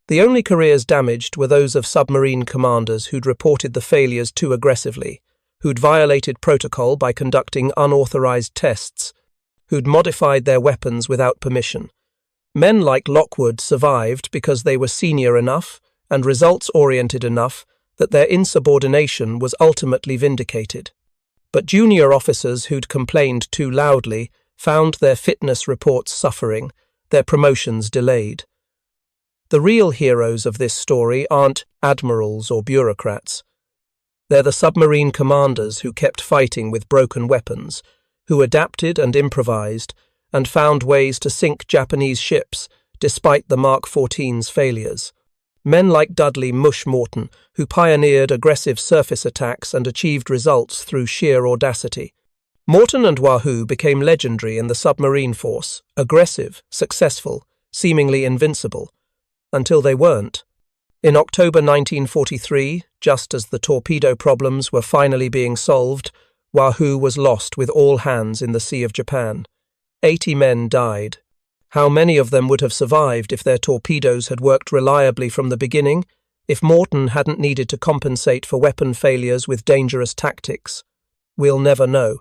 The only careers damaged were those of submarine commanders who'd reported the failures too aggressively, who'd violated protocol by conducting unauthorized tests, who'd modified their weapons without permission. Men like Lockwood survived because they were senior enough and results-oriented enough that their insubordination was ultimately vindicated. But junior officers who'd complained too loudly found their fitness reports suffering, their promotions delayed. The real heroes of this story aren't admirals or bureaucrats. They're the submarine commanders who kept fighting with broken weapons, who adapted and improvised, and found ways to sink Japanese ships despite the Mark XIV's failures. Men like Dudley "Mush" Morton, who pioneered aggressive surface attacks and achieved results through sheer audacity. Morton and Wahoo became legendary in the submarine force, aggressive, successful, seemingly invincible, until they weren't. In October 1943, just as the torpedo problems were finally being solved, Wahoo was lost with all hands in the Sea of Japan. 80 men died. How many of them would have survived if their torpedoes had worked reliably from the beginning, if Morton hadn't needed to compensate for weapon failures with dangerous tactics? We'll never know.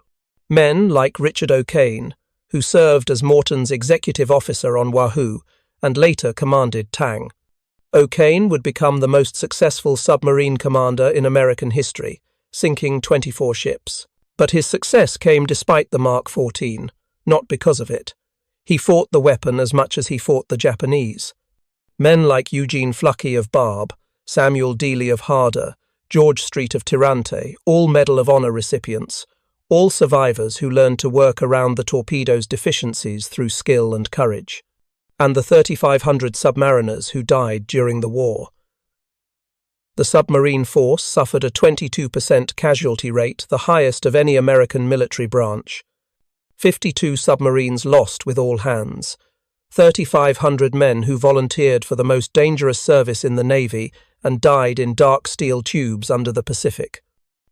Men like Richard O'Kane, who served as Morton's executive officer on Wahoo and later commanded Tang. O'Kane would become the most successful submarine commander in American history, sinking 24 ships. But his success came despite the Mark XIV, not because of it. He fought the weapon as much as he fought the Japanese. Men like Eugene Fluckey of Barb, Samuel Dealey of Harder, George Street of Tirante, all Medal of Honor recipients, all survivors who learned to work around the torpedo's deficiencies through skill and courage. and the 3,500 submariners who died during the war. The submarine force suffered a 22% casualty rate, the highest of any American military branch. 52 submarines lost with all hands. 3,500 men who volunteered for the most dangerous service in the Navy and died in dark steel tubes under the Pacific.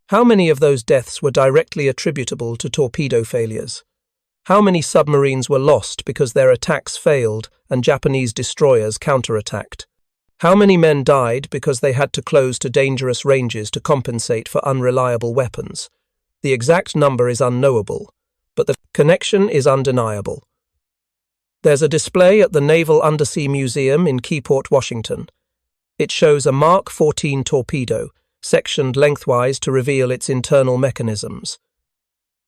How many of those deaths were directly attributable to torpedo failures? How many submarines were lost because their attacks failed and Japanese destroyers counterattacked? How many men died because they had to close to dangerous ranges to compensate for unreliable weapons? The exact number is unknowable, but the connection is undeniable. There's a display at the Naval Undersea Museum in Keyport, Washington. It shows a Mark 14 torpedo, sectioned lengthwise to reveal its internal mechanisms.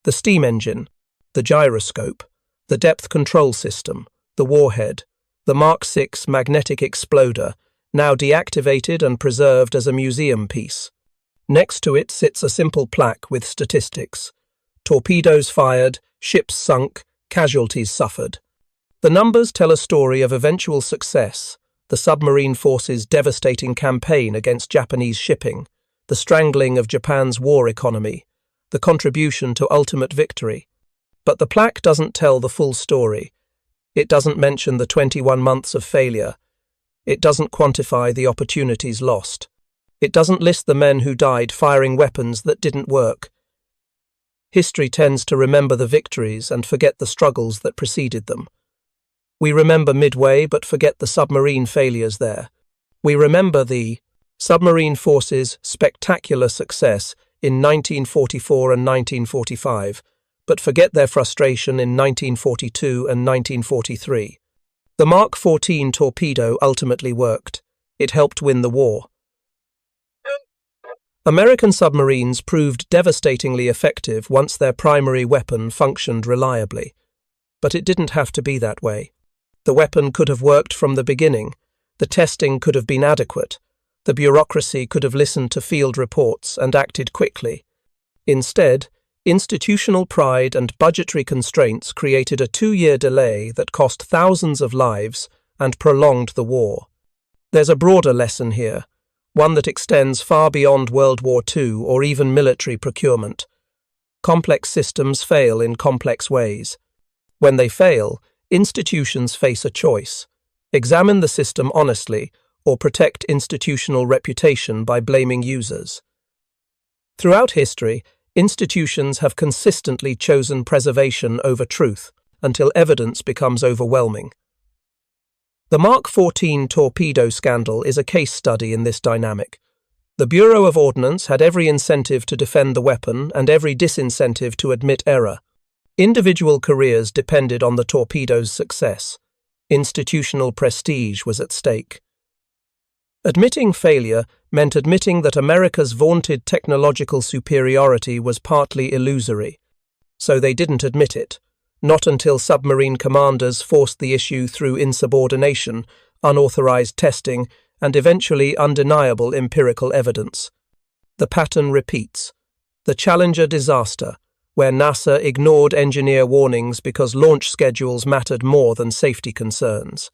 The steam engine, the gyroscope, the depth control system, the warhead, the Mark 6 magnetic exploder, now deactivated and preserved as a museum piece. Next to it sits a simple plaque with statistics. Torpedoes fired, ships sunk, casualties suffered. The numbers tell a story of eventual success, the submarine force's devastating campaign against Japanese shipping, the strangling of Japan's war economy, the contribution to ultimate victory. But the plaque doesn't tell the full story. It doesn't mention the 21 months of failure. It doesn't quantify the opportunities lost. It doesn't list the men who died firing weapons that didn't work. History tends to remember the victories and forget the struggles that preceded them. We remember Midway but forget the submarine failures there. We remember the submarine force's spectacular success in 1944 and 1945, but forget their frustration in 1942 and 1943. The Mark 14 torpedo ultimately worked. It helped win the war. American submarines proved devastatingly effective once their primary weapon functioned reliably. But it didn't have to be that way. The weapon could have worked from the beginning. The testing could have been adequate. The bureaucracy could have listened to field reports and acted quickly. Instead, institutional pride and budgetary constraints created a 2-year delay that cost thousands of lives and prolonged the war. There's a broader lesson here, one that extends far beyond World War II or even military procurement. Complex systems fail in complex ways. When they fail, institutions face a choice: examine the system honestly or protect institutional reputation by blaming users. Throughout history, institutions have consistently chosen preservation over truth until evidence becomes overwhelming. The Mark 14 torpedo scandal is a case study in this dynamic. The Bureau of Ordnance had every incentive to defend the weapon and every disincentive to admit error. Individual careers depended on the torpedo's success. Institutional prestige was at stake. Admitting failure meant admitting that America's vaunted technological superiority was partly illusory. So they didn't admit it, not until submarine commanders forced the issue through insubordination, unauthorized testing, and eventually undeniable empirical evidence. The pattern repeats. The Challenger disaster, where NASA ignored engineer warnings because launch schedules mattered more than safety concerns.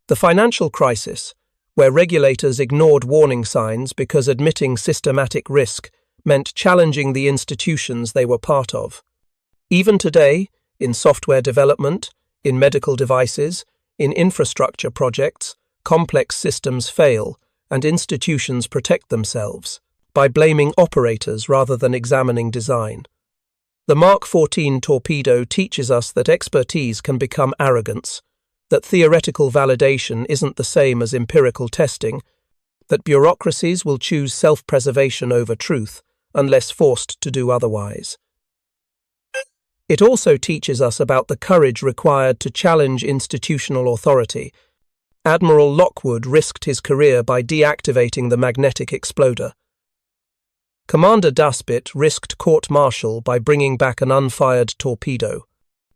The financial crisis, where regulators ignored warning signs because admitting systematic risk meant challenging the institutions they were part of. Even today, in software development, in medical devices, in infrastructure projects, complex systems fail and institutions protect themselves by blaming operators rather than examining design. The Mark 14 torpedo teaches us that expertise can become arrogance, that theoretical validation isn't the same as empirical testing, that bureaucracies will choose self-preservation over truth unless forced to do otherwise. It also teaches us about the courage required to challenge institutional authority. Admiral Lockwood risked his career by deactivating the magnetic exploder. Commander Daspit risked court-martial by bringing back an unfired torpedo.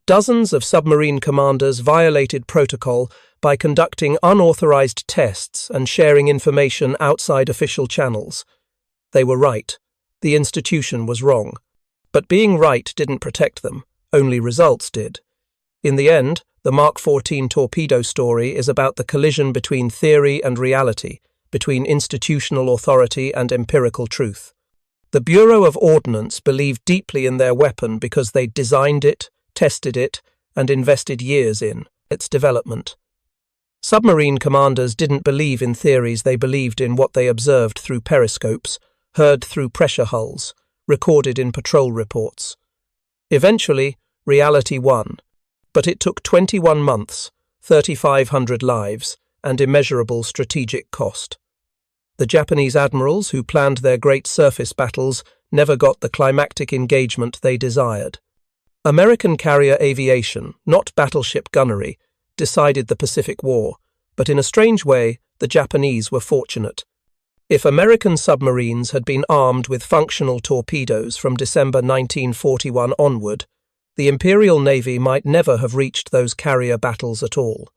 Dozens of submarine commanders violated protocol by conducting unauthorized tests and sharing information outside official channels. They were right. The institution was wrong. But being right didn't protect them. Only results did. In the end, the Mark 14 torpedo story is about the collision between theory and reality, between institutional authority and empirical truth. The Bureau of Ordnance believed deeply in their weapon because they designed it, tested it, and invested years in its development. Submarine commanders didn't believe in theories, they believed in what they observed through periscopes, heard through pressure hulls, recorded in patrol reports. Eventually, reality won, but it took 21 months, 3,500 lives, and immeasurable strategic cost. The Japanese admirals who planned their great surface battles never got the climactic engagement they desired. American carrier aviation, not battleship gunnery, decided the Pacific War, but in a strange way, the Japanese were fortunate. If American submarines had been armed with functional torpedoes from December 1941 onward, the Imperial Navy might never have reached those carrier battles at all.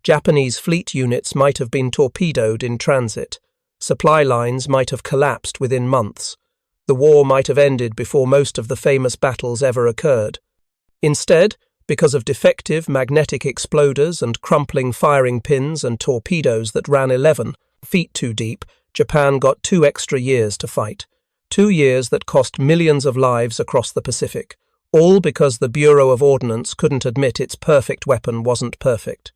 Japanese fleet units might have been torpedoed in transit. Supply lines might have collapsed within months. The war might have ended before most of the famous battles ever occurred. Instead, because of defective magnetic exploders and crumpling firing pins and torpedoes that ran 11 feet too deep, Japan got 2 extra years to fight. 2 years that cost millions of lives across the Pacific, all because the Bureau of Ordnance couldn't admit its perfect weapon wasn't perfect.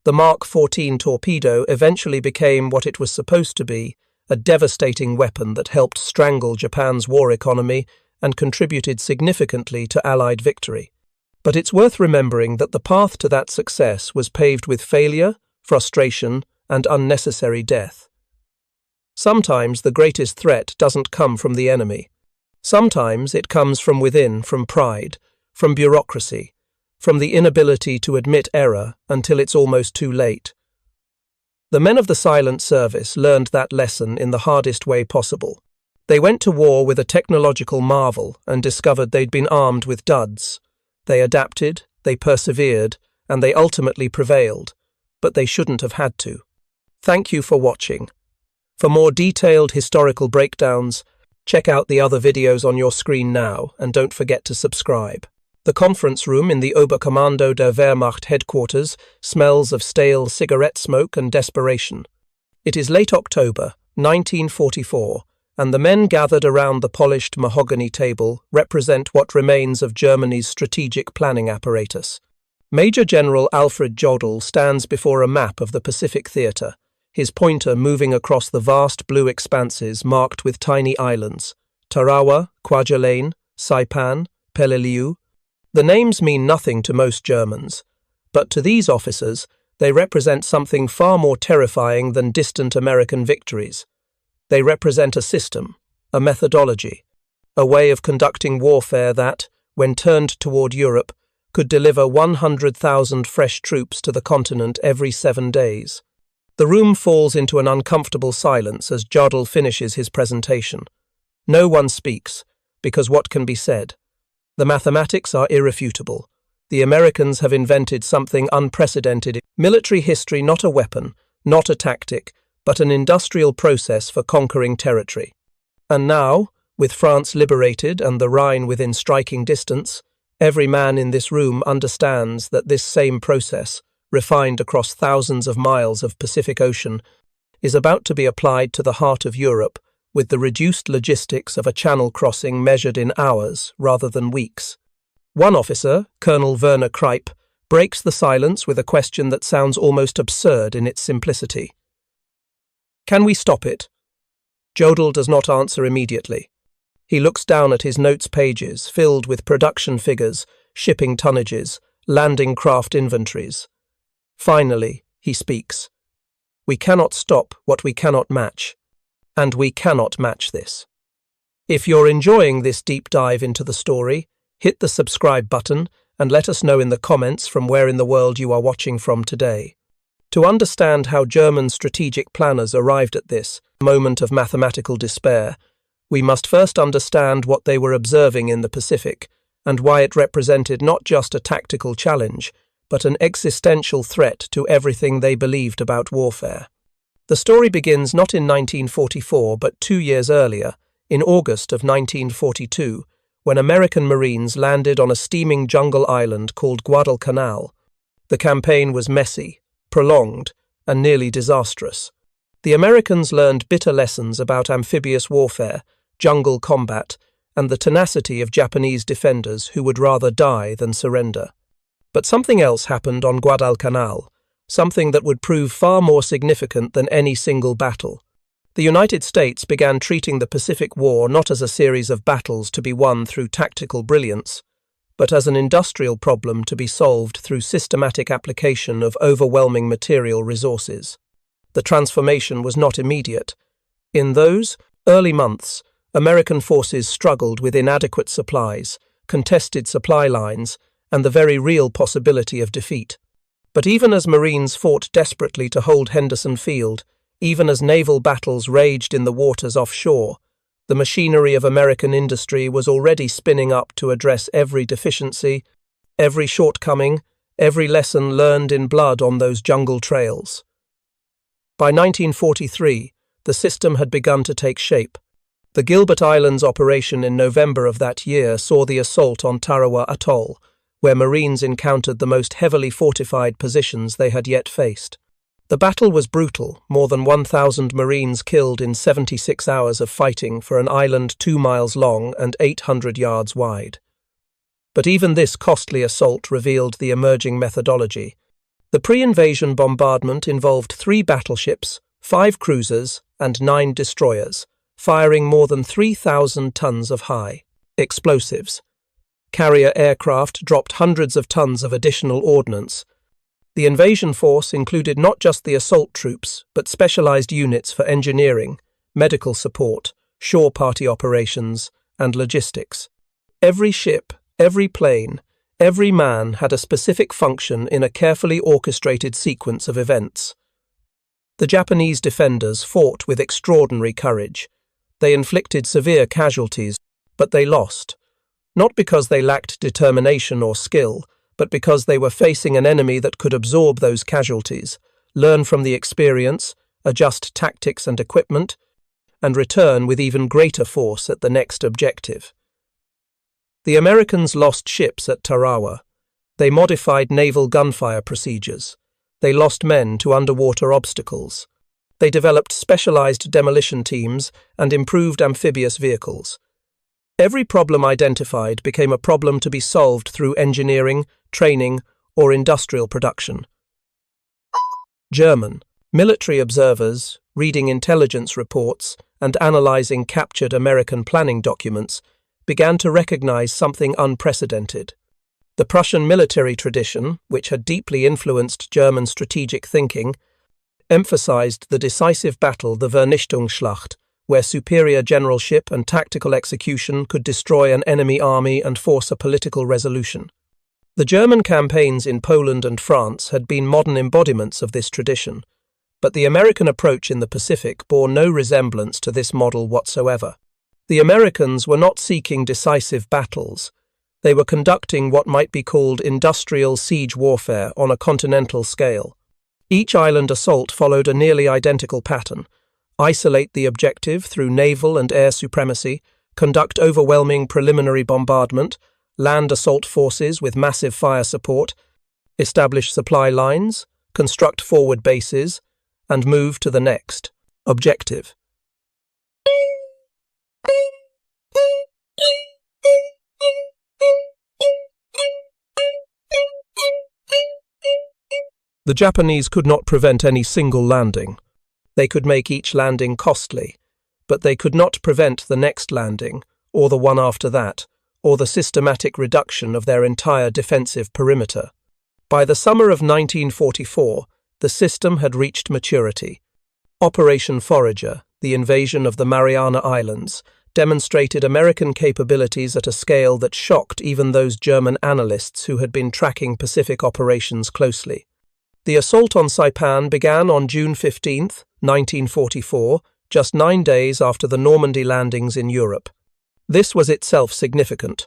The Mark 14 torpedo eventually became what it was supposed to be, a devastating weapon that helped strangle Japan's war economy and contributed significantly to Allied victory. But it's worth remembering that the path to that success was paved with failure, frustration, and unnecessary death. Sometimes the greatest threat doesn't come from the enemy. Sometimes it comes from within, from pride, from bureaucracy, from the inability to admit error until it's almost too late. The men of the Silent Service learned that lesson in the hardest way possible. They went to war with a technological marvel and discovered they'd been armed with duds. They adapted, they persevered, and they ultimately prevailed, but they shouldn't have had to. Thank you for watching. For more detailed historical breakdowns, check out the other videos on your screen now, and don't forget to subscribe. The conference room in the Oberkommando der Wehrmacht headquarters smells of stale cigarette smoke and desperation. It is late October, 1944, and the men gathered around the polished mahogany table represent what remains of Germany's strategic planning apparatus. Major General Alfred Jodl stands before a map of the Pacific Theatre, his pointer moving across the vast blue expanses marked with tiny islands, Tarawa, Kwajalein, Saipan, Peleliu. The names mean nothing to most Germans, but to these officers, they represent something far more terrifying than distant American victories. They represent a system, a methodology, a way of conducting warfare that, when turned toward Europe, could deliver 100,000 fresh troops to the continent every 7 days. The room falls into an uncomfortable silence as Jodl finishes his presentation. No one speaks, because what can be said? The mathematics are irrefutable. The Americans have invented something unprecedented. Military history, not a weapon, not a tactic, but an industrial process for conquering territory. And now, with France liberated and the Rhine within striking distance, every man in this room understands that this same process, refined across thousands of miles of Pacific Ocean, is about to be applied to the heart of Europe with the reduced logistics of a channel crossing measured in hours rather than weeks. One officer, Colonel Werner Kripe, breaks the silence with a question that sounds almost absurd in its simplicity. Can we stop it? Jodl does not answer immediately. He looks down at his notes pages filled with production figures, shipping tonnages, landing craft inventories. Finally, he speaks. We cannot stop what we cannot match. And we cannot match this. If you're enjoying this deep dive into the story, hit the subscribe button and let us know in the comments from where in the world you are watching from today. To understand how German strategic planners arrived at this moment of mathematical despair, we must first understand what they were observing in the Pacific and why it represented not just a tactical challenge, but an existential threat to everything they believed about warfare. The story begins not in 1944 but 2 years earlier, in August of 1942, when American Marines landed on a steaming jungle island called Guadalcanal. The campaign was messy, prolonged, and nearly disastrous. The Americans learned bitter lessons about amphibious warfare, jungle combat, and the tenacity of Japanese defenders who would rather die than surrender. But something else happened on Guadalcanal, something that would prove far more significant than any single battle. The United States began treating the Pacific War not as a series of battles to be won through tactical brilliance, but as an industrial problem to be solved through systematic application of overwhelming material resources. The transformation was not immediate. In those early months, American forces struggled with inadequate supplies, contested supply lines, and the very real possibility of defeat. But even as Marines fought desperately to hold Henderson Field, even as naval battles raged in the waters offshore, the machinery of American industry was already spinning up to address every deficiency, every shortcoming, every lesson learned in blood on those jungle trails. By 1943, the system had begun to take shape. The Gilbert Islands operation in November of that year saw the assault on Tarawa Atoll, where Marines encountered the most heavily fortified positions they had yet faced. The battle was brutal, more than 1,000 Marines killed in 76 hours of fighting for an island 2 miles long and 800 yards wide. But even this costly assault revealed the emerging methodology. The pre-invasion bombardment involved 3 battleships, 5 cruisers, and 9 destroyers, firing more than 3,000 tons of high explosives. Carrier aircraft dropped hundreds of tons of additional ordnance. The invasion force included not just the assault troops, but specialized units for engineering, medical support, shore party operations, and logistics. Every ship, every plane, every man had a specific function in a carefully orchestrated sequence of events. The Japanese defenders fought with extraordinary courage. They inflicted severe casualties, but they lost. Not because they lacked determination or skill, but because they were facing an enemy that could absorb those casualties, learn from the experience, adjust tactics and equipment, and return with even greater force at the next objective. The Americans lost ships at Tarawa. They modified naval gunfire procedures. They lost men to underwater obstacles. They developed specialized demolition teams and improved amphibious vehicles. Every problem identified became a problem to be solved through engineering, training, or industrial production. German military observers, reading intelligence reports and analyzing captured American planning documents, began to recognize something unprecedented. The Prussian military tradition, which had deeply influenced German strategic thinking, emphasized the decisive battle, the Vernichtungsschlacht, where superior generalship and tactical execution could destroy an enemy army and force a political resolution. The German campaigns in Poland and France had been modern embodiments of this tradition, but the American approach in the Pacific bore no resemblance to this model whatsoever. The Americans were not seeking decisive battles. They were conducting what might be called industrial siege warfare on a continental scale. Each island assault followed a nearly identical pattern: isolate the objective through naval and air supremacy, conduct overwhelming preliminary bombardment, land assault forces with massive fire support, establish supply lines, construct forward bases, and move to the next objective. The Japanese could not prevent any single landing. They could make each landing costly, but they could not prevent the next landing, or the one after that, or the systematic reduction of their entire defensive perimeter. By the summer of 1944, the system had reached maturity. Operation Forager, the invasion of the Mariana Islands, demonstrated American capabilities at a scale that shocked even those German analysts who had been tracking Pacific operations closely. The assault on Saipan began on June 15, 1944, just 9 days after the Normandy landings in Europe. This was itself significant.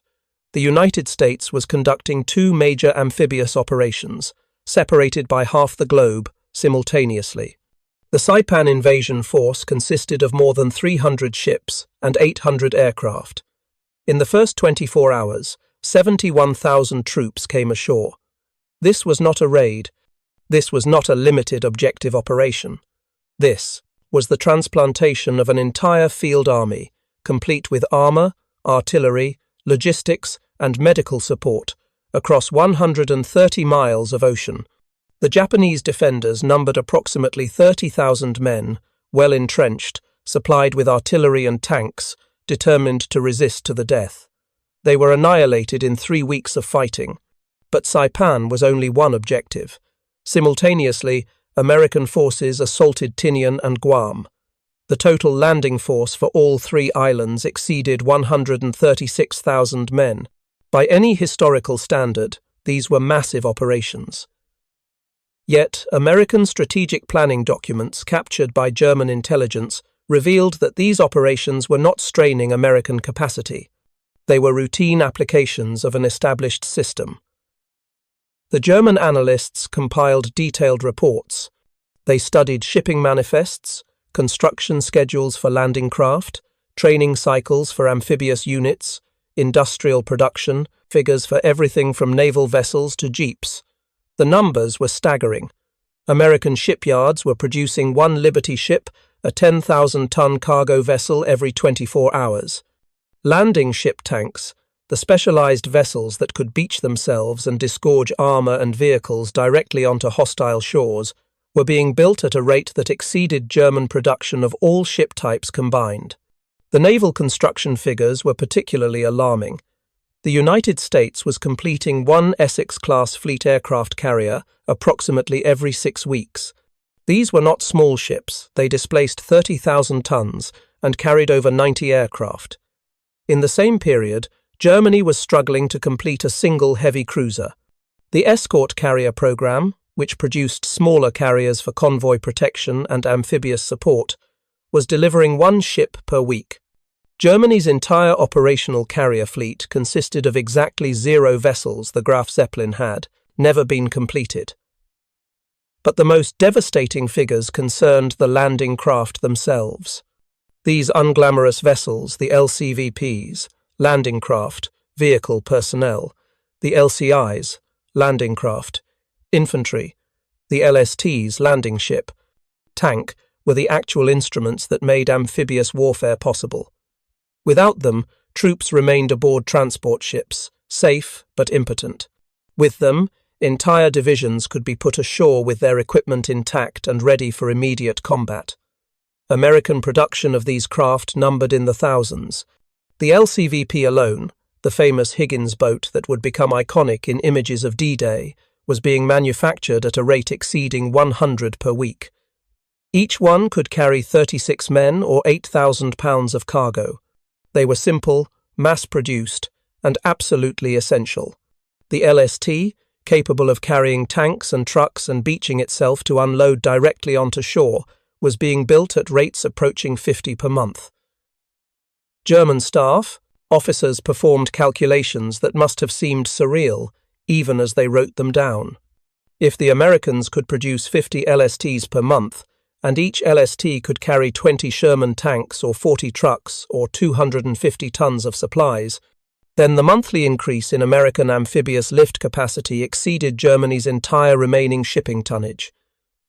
The United States was conducting 2 major amphibious operations, separated by half the globe, simultaneously. The Saipan invasion force consisted of more than 300 ships and 800 aircraft. In the first 24 hours, 71,000 troops came ashore. This was not a raid. This was not a limited objective operation. This was the transplantation of an entire field army, complete with armor, artillery, logistics, and medical support, across 130 miles of ocean. The Japanese defenders numbered approximately 30,000 men, well entrenched, supplied with artillery and tanks, determined to resist to the death. They were annihilated in 3 weeks of fighting. But Saipan was only one objective. Simultaneously, American forces assaulted Tinian and Guam. The total landing force for all 3 islands exceeded 136,000 men. By any historical standard, these were massive operations. Yet, American strategic planning documents captured by German intelligence revealed that these operations were not straining American capacity. They were routine applications of an established system. The German analysts compiled detailed reports. They studied shipping manifests, construction schedules for landing craft, training cycles for amphibious units, industrial production, figures for everything from naval vessels to jeeps. The numbers were staggering. American shipyards were producing 1 Liberty ship, a 10,000-ton cargo vessel, every 24 hours. Landing ship tanks, the specialized vessels that could beach themselves and disgorge armor and vehicles directly onto hostile shores, were being built at a rate that exceeded German production of all ship types combined. The naval construction figures were particularly alarming. The United States was completing 1 Essex-class fleet aircraft carrier approximately every 6 weeks. These were not small ships. They displaced 30,000 tons and carried over 90 aircraft. In the same period, Germany was struggling to complete a single heavy cruiser. The Escort carrier program, which produced smaller carriers for convoy protection and amphibious support, was delivering 1 ship per week. Germany's entire operational carrier fleet consisted of exactly 0 vessels the Graf Zeppelin had, never been completed. But the most devastating figures concerned the landing craft themselves. These unglamorous vessels, the LCVPs, landing craft, vehicle personnel, the LCIs, landing craft, infantry, the LSTs, landing ship, tank, were the actual instruments that made amphibious warfare possible. Without them, troops remained aboard transport ships, safe but impotent. With them, entire divisions could be put ashore with their equipment intact and ready for immediate combat. American production of these craft numbered in the thousands. The LCVP alone, the famous Higgins boat that would become iconic in images of D-Day, was being manufactured at a rate exceeding 100 per week. Each one could carry 36 men or 8,000 pounds of cargo. They were simple, mass-produced, and absolutely essential. The LST, capable of carrying tanks and trucks and beaching itself to unload directly onto shore, was being built at rates approaching 50 per month. German staff, officers performed calculations that must have seemed surreal, even as they wrote them down. If the Americans could produce 50 LSTs per month, and each LST could carry 20 Sherman tanks or 40 trucks or 250 tons of supplies, then the monthly increase in American amphibious lift capacity exceeded Germany's entire remaining shipping tonnage.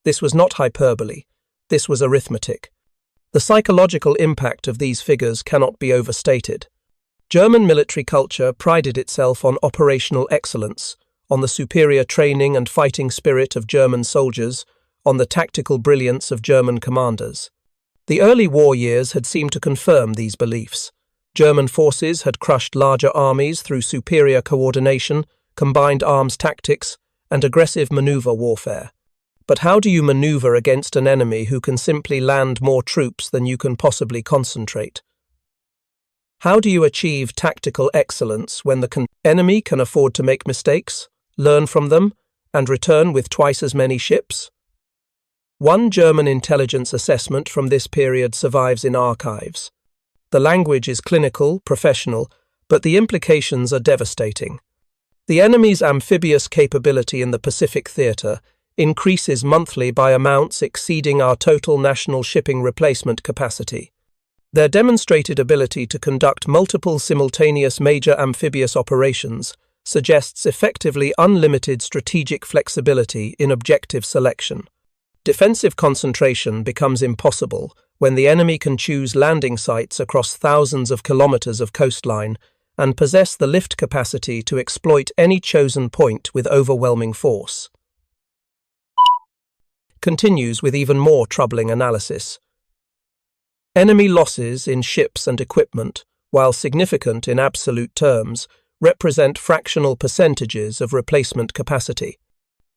This was not hyperbole. This was arithmetic. The psychological impact of these figures cannot be overstated. German military culture prided itself on operational excellence, on the superior training and fighting spirit of German soldiers, on the tactical brilliance of German commanders. The early war years had seemed to confirm these beliefs. German forces had crushed larger armies through superior coordination, combined arms tactics, and aggressive maneuver warfare. But how do you maneuver against an enemy who can simply land more troops than you can possibly concentrate? How do you achieve tactical excellence when the enemy can afford to make mistakes, learn from them, and return with twice as many ships? One German intelligence assessment from this period survives in archives. The language is clinical, professional, but the implications are devastating. The enemy's amphibious capability in the Pacific theater increases monthly by amounts exceeding our total national shipping replacement capacity. Their demonstrated ability to conduct multiple simultaneous major amphibious operations suggests effectively unlimited strategic flexibility in objective selection. Defensive concentration becomes impossible when the enemy can choose landing sites across thousands of kilometers of coastline and possess the lift capacity to exploit any chosen point with overwhelming force. Continues with even more troubling analysis. Enemy losses in ships and equipment, while significant in absolute terms, represent fractional percentages of replacement capacity.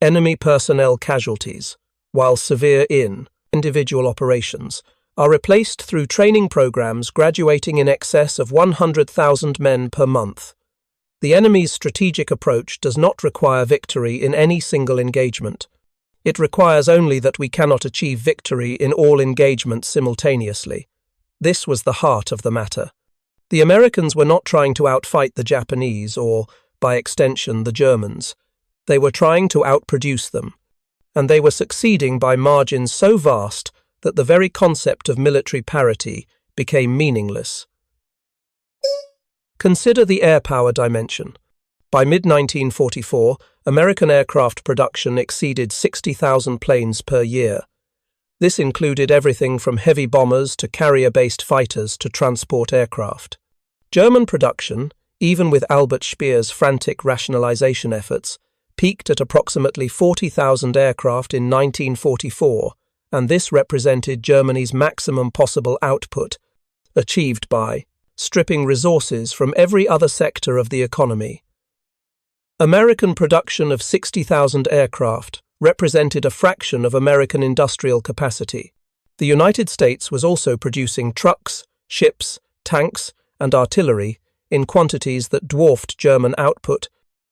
Enemy personnel casualties, while severe in individual operations, are replaced through training programs graduating in excess of 100,000 men per month. The enemy's strategic approach does not require victory in any single engagement. It requires only that we cannot achieve victory in all engagements simultaneously. This was the heart of the matter. The Americans were not trying to outfight the Japanese or, by extension, the Germans. They were trying to outproduce them, and they were succeeding by margins so vast that the very concept of military parity became meaningless. Consider the air power dimension. By mid-1944, American aircraft production exceeded 60,000 planes per year. This included everything from heavy bombers to carrier-based fighters to transport aircraft. German production, even with Albert Speer's frantic rationalization efforts, peaked at approximately 40,000 aircraft in 1944, and this represented Germany's maximum possible output, achieved by stripping resources from every other sector of the economy. American production of 60,000 aircraft represented a fraction of American industrial capacity. The United States was also producing trucks, ships, tanks, and artillery in quantities that dwarfed German output,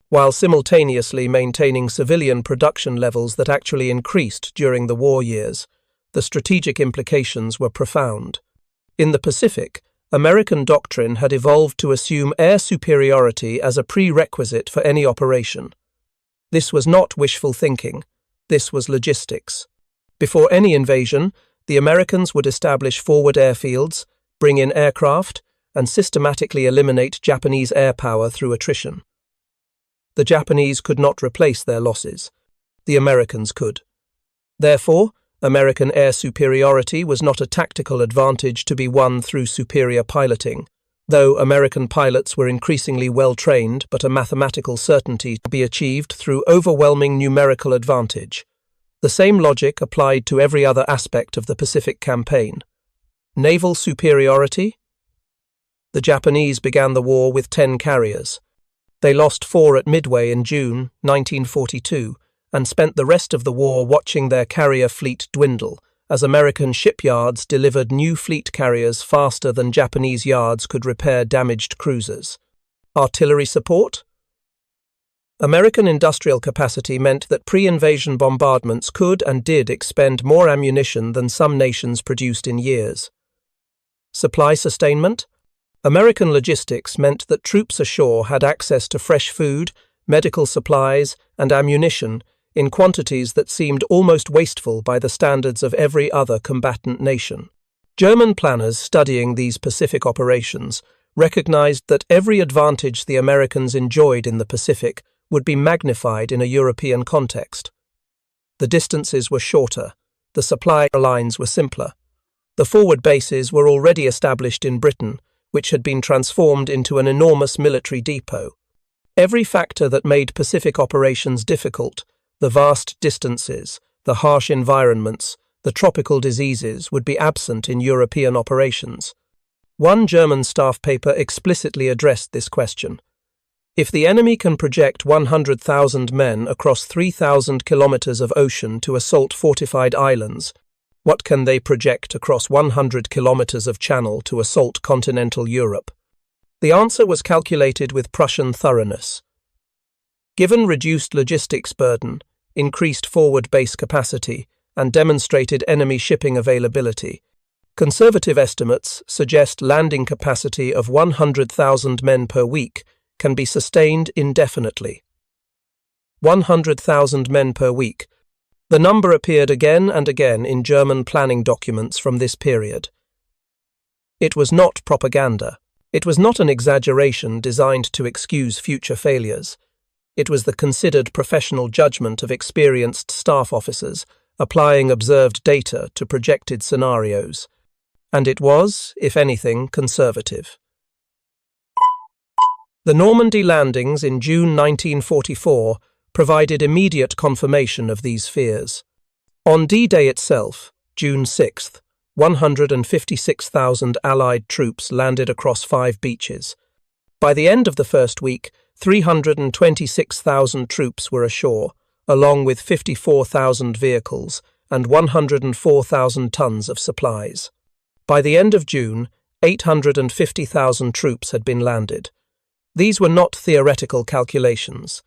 while simultaneously maintaining civilian production levels that actually increased during the war years. The strategic implications were profound. In the Pacific, American doctrine had evolved to assume air superiority as a prerequisite for any operation. This was not wishful thinking. This was logistics. Before any invasion, the Americans would establish forward airfields, bring in aircraft, and systematically eliminate Japanese air power through attrition. The Japanese could not replace their losses. The Americans could. Therefore, American air superiority was not a tactical advantage to be won through superior piloting, though American pilots were increasingly well-trained, but a mathematical certainty to be achieved through overwhelming numerical advantage. The same logic applied to every other aspect of the Pacific campaign. Naval superiority? The Japanese began the war with 10 carriers. They lost 4 at Midway in June 1942 and spent the rest of the war watching their carrier fleet dwindle as American shipyards delivered new fleet carriers faster than Japanese yards could repair damaged cruisers. Artillery support? American industrial capacity meant that pre-invasion bombardments could and did expend more ammunition than some nations produced in years. Supply sustainment? American logistics meant that troops ashore had access to fresh food, medical supplies, and ammunition in quantities that seemed almost wasteful by the standards of every other combatant nation. German planners studying these Pacific operations recognized that every advantage the Americans enjoyed in the Pacific would be magnified in a European context. The distances were shorter, the supply lines were simpler. The forward bases were already established in Britain, which had been transformed into an enormous military depot. Every factor that made Pacific operations difficult, the vast distances, the harsh environments, the tropical diseases would be absent in European operations. One German staff paper explicitly addressed this question. If the enemy can project 100,000 men across 3,000 kilometers of ocean to assault fortified islands, what can they project across 100 kilometers of channel to assault continental Europe? The answer was calculated with Prussian thoroughness. Given reduced logistics burden, increased forward base capacity, and demonstrated enemy shipping availability, conservative estimates suggest landing capacity of 100,000 men per week can be sustained indefinitely. 100,000 men per week. The number appeared again and again in German planning documents from this period. It was not propaganda. It was not an exaggeration designed to excuse future failures. It was the considered professional judgment of experienced staff officers, applying observed data to projected scenarios. And it was, if anything, conservative. The Normandy landings in June 1944 provided immediate confirmation of these fears. On D-Day itself, June 6th, 156,000 Allied troops landed across 5 beaches. By the end of the first week, 326,000 troops were ashore, along with 54,000 vehicles and 104,000 tons of supplies. By the end of June, 850,000 troops had been landed. These were not theoretical calculations.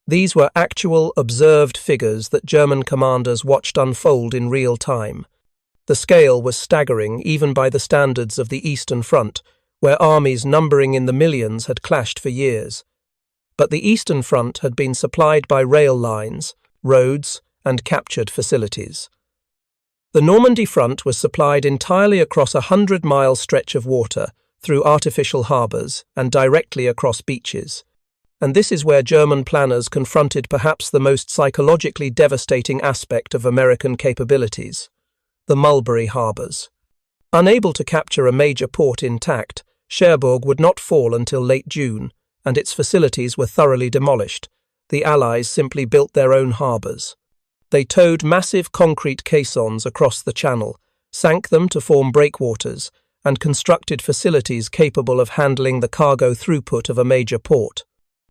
These were actual, observed figures that German commanders watched unfold in real time. The scale was staggering even by the standards of the Eastern Front, where armies numbering in the millions had clashed for years. But the Eastern Front had been supplied by rail lines, roads, and captured facilities. The Normandy front was supplied entirely across a 100-mile stretch of water, through artificial harbours, and directly across beaches. And this is where German planners confronted perhaps the most psychologically devastating aspect of American capabilities: the Mulberry harbours. Unable to capture a major port intact, Cherbourg would not fall until late June, and its facilities were thoroughly demolished. The Allies simply built their own harbours. They towed massive concrete caissons across the channel, sank them to form breakwaters, and constructed facilities capable of handling the cargo throughput of a major port.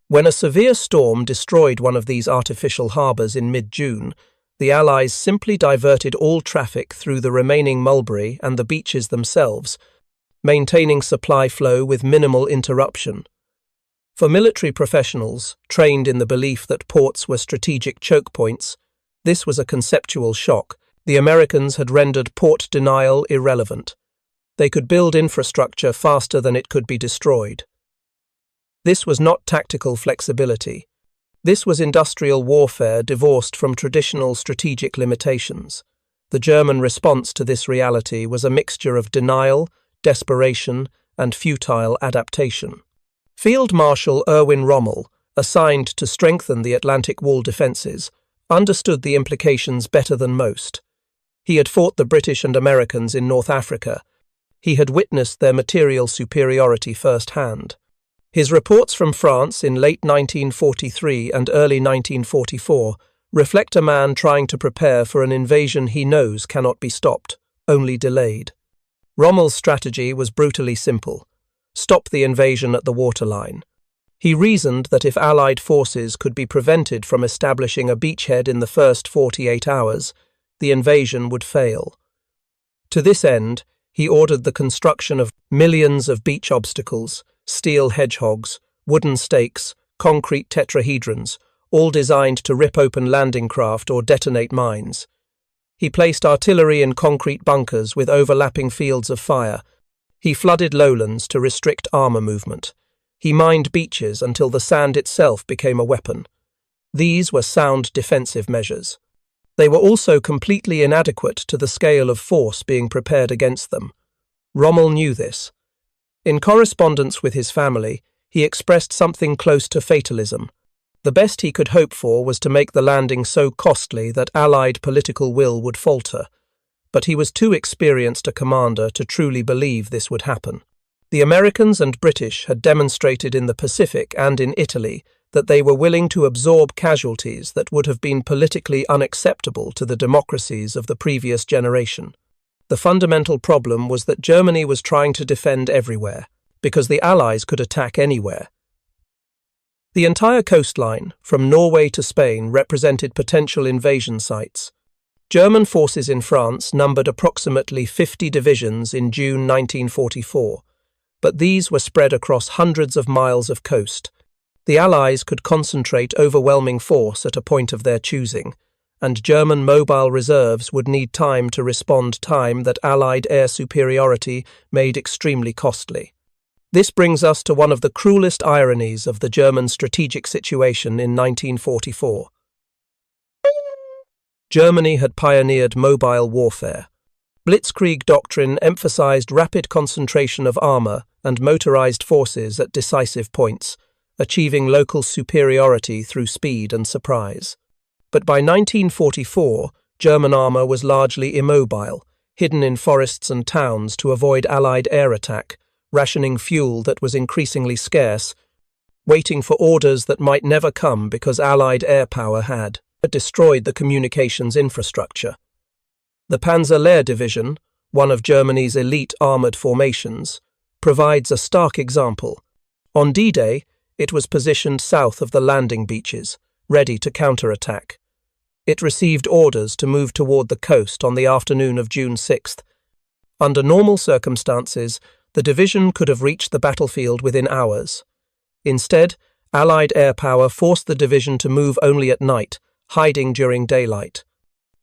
When a severe storm destroyed one of these artificial harbours in mid-June, the Allies simply diverted all traffic through the remaining Mulberry and the beaches themselves, maintaining supply flow with minimal interruption. For military professionals, trained in the belief that ports were strategic choke points, this was a conceptual shock. The Americans had rendered port denial irrelevant. They could build infrastructure faster than it could be destroyed. This was not tactical flexibility. This was industrial warfare divorced from traditional strategic limitations. The German response to this reality was a mixture of denial, desperation, and futile adaptation. Field Marshal Erwin Rommel, assigned to strengthen the Atlantic Wall defences, understood the implications better than most. He had fought the British and Americans in North Africa. He had witnessed their material superiority firsthand. His reports from France in late 1943 and early 1944 reflect a man trying to prepare for an invasion he knows cannot be stopped, only delayed. Rommel's strategy was brutally simple: stop the invasion at the waterline. He reasoned that if Allied forces could be prevented from establishing a beachhead in the first 48 hours, the invasion would fail. To this end, he ordered the construction of millions of beach obstacles, steel hedgehogs, wooden stakes, concrete tetrahedrons, all designed to rip open landing craft or detonate mines. He placed artillery in concrete bunkers with overlapping fields of fire. He flooded lowlands to restrict armour movement. He mined beaches until the sand itself became a weapon. These were sound defensive measures. They were also completely inadequate to the scale of force being prepared against them. Rommel knew this. In correspondence with his family, he expressed something close to fatalism. The best he could hope for was to make the landing so costly that Allied political will would falter. But he was too experienced a commander to truly believe this would happen. The Americans and British had demonstrated in the Pacific and in Italy that they were willing to absorb casualties that would have been politically unacceptable to the democracies of the previous generation. The fundamental problem was that Germany was trying to defend everywhere, because the Allies could attack anywhere. The entire coastline, from Norway to Spain, represented potential invasion sites. German forces in France numbered approximately 50 divisions in June 1944, but these were spread across hundreds of miles of coast. The Allies could concentrate overwhelming force at a point of their choosing, and German mobile reserves would need time to respond, time that Allied air superiority made extremely costly. This brings us to one of the cruelest ironies of the German strategic situation in 1944. Germany had pioneered mobile warfare. Blitzkrieg doctrine emphasized rapid concentration of armor and motorized forces at decisive points, achieving local superiority through speed and surprise. But by 1944, German armour was largely immobile, hidden in forests and towns to avoid Allied air attack, rationing fuel that was increasingly scarce, waiting for orders that might never come because Allied air power had destroyed the communications infrastructure. The Panzer Division, one of Germany's elite armoured formations, provides a stark example. On D-Day, it was positioned south of the landing beaches, ready to counterattack. It received orders to move toward the coast on the afternoon of June 6th. Under normal circumstances, the division could have reached the battlefield within hours. Instead, Allied air power forced the division to move only at night, hiding during daylight.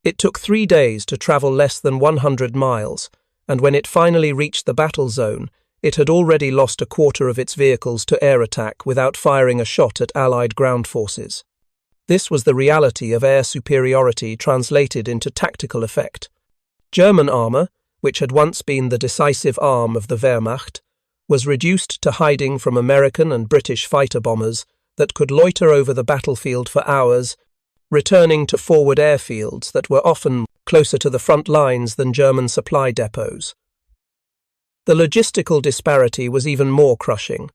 It took 3 days to travel less than 100 miles, and when it finally reached the battle zone, it had already lost a quarter of its vehicles to air attack without firing a shot at Allied ground forces. This was the reality of air superiority translated into tactical effect. German armour, which had once been the decisive arm of the Wehrmacht, was reduced to hiding from American and British fighter bombers that could loiter over the battlefield for hours, returning to forward airfields that were often closer to the front lines than German supply depots. The logistical disparity was even more crushing.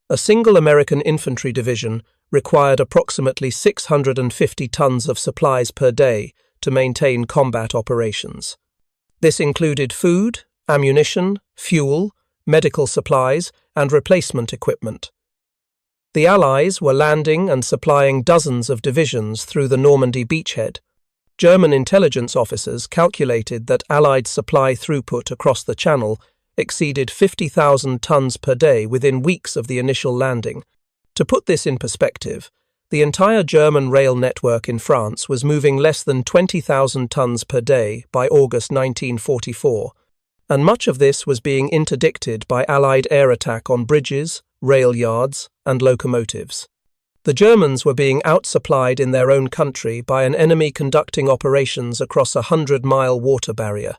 A single American infantry division required approximately 650 tons of supplies per day to maintain combat operations. This included food, ammunition, fuel, medical supplies, and replacement equipment. The Allies were landing and supplying dozens of divisions through the Normandy beachhead. German intelligence officers calculated that Allied supply throughput across the Channel exceeded 50,000 tons per day within weeks of the initial landing. To put this in perspective, the entire German rail network in France was moving less than 20,000 tons per day by August 1944, and much of this was being interdicted by Allied air attack on bridges, rail yards, and locomotives. The Germans were being outsupplied in their own country by an enemy conducting operations across a 100-mile water barrier.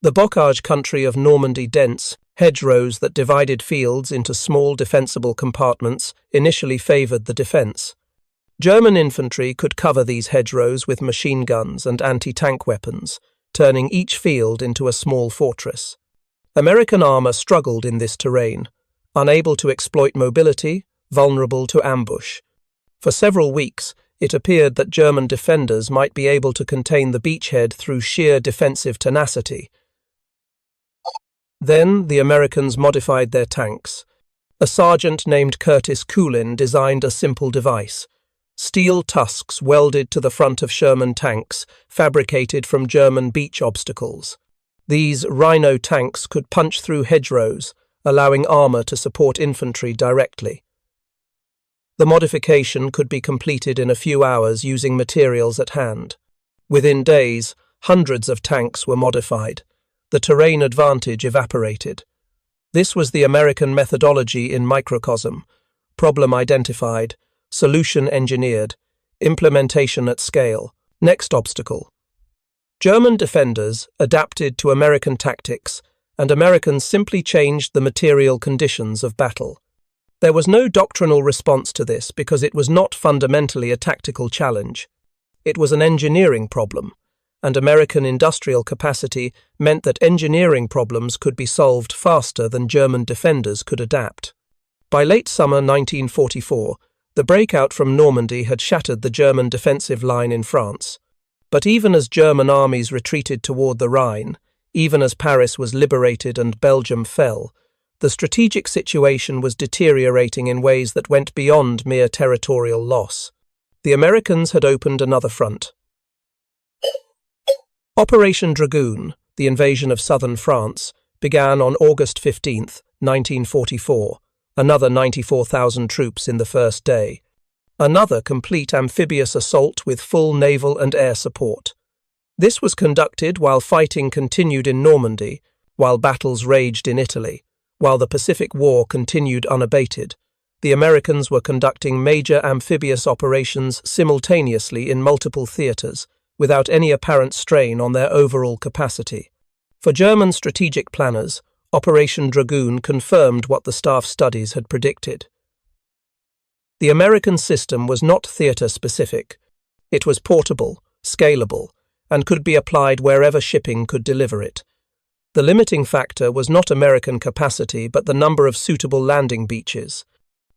The bocage country of Normandy dense, hedgerows that divided fields into small defensible compartments initially favoured the defence. German infantry could cover these hedgerows with machine guns and anti-tank weapons, turning each field into a small fortress. American armour struggled in this terrain, unable to exploit mobility, vulnerable to ambush. For several weeks, it appeared that German defenders might be able to contain the beachhead through sheer defensive tenacity. Then the Americans modified their tanks. A sergeant named Curtis Coolin designed a simple device: steel tusks welded to the front of Sherman tanks, fabricated from German beach obstacles. These Rhino tanks could punch through hedgerows, allowing armour to support infantry directly. The modification could be completed in a few hours using materials at hand. Within days, hundreds of tanks were modified. The terrain advantage evaporated. This was the American methodology in microcosm: problem identified, solution engineered, implementation at scale. Next obstacle. German defenders adapted to American tactics, and Americans simply changed the material conditions of battle. There was no doctrinal response to this because it was not fundamentally a tactical challenge. It was an engineering problem, and American industrial capacity meant that engineering problems could be solved faster than German defenders could adapt. By late summer 1944, the breakout from Normandy had shattered the German defensive line in France. But even as German armies retreated toward the Rhine, even as Paris was liberated and Belgium fell, the strategic situation was deteriorating in ways that went beyond mere territorial loss. The Americans had opened another front. Operation Dragoon, the invasion of southern France, began on August 15, 1944, another 94,000 troops in the first day. Another complete amphibious assault with full naval and air support. This was conducted while fighting continued in Normandy, while battles raged in Italy, while the Pacific War continued unabated. The Americans were conducting major amphibious operations simultaneously in multiple theatres, without any apparent strain on their overall capacity. For German strategic planners, Operation Dragoon confirmed what the staff studies had predicted. The American system was not theatre-specific. It was portable, scalable, and could be applied wherever shipping could deliver it. The limiting factor was not American capacity but the number of suitable landing beaches.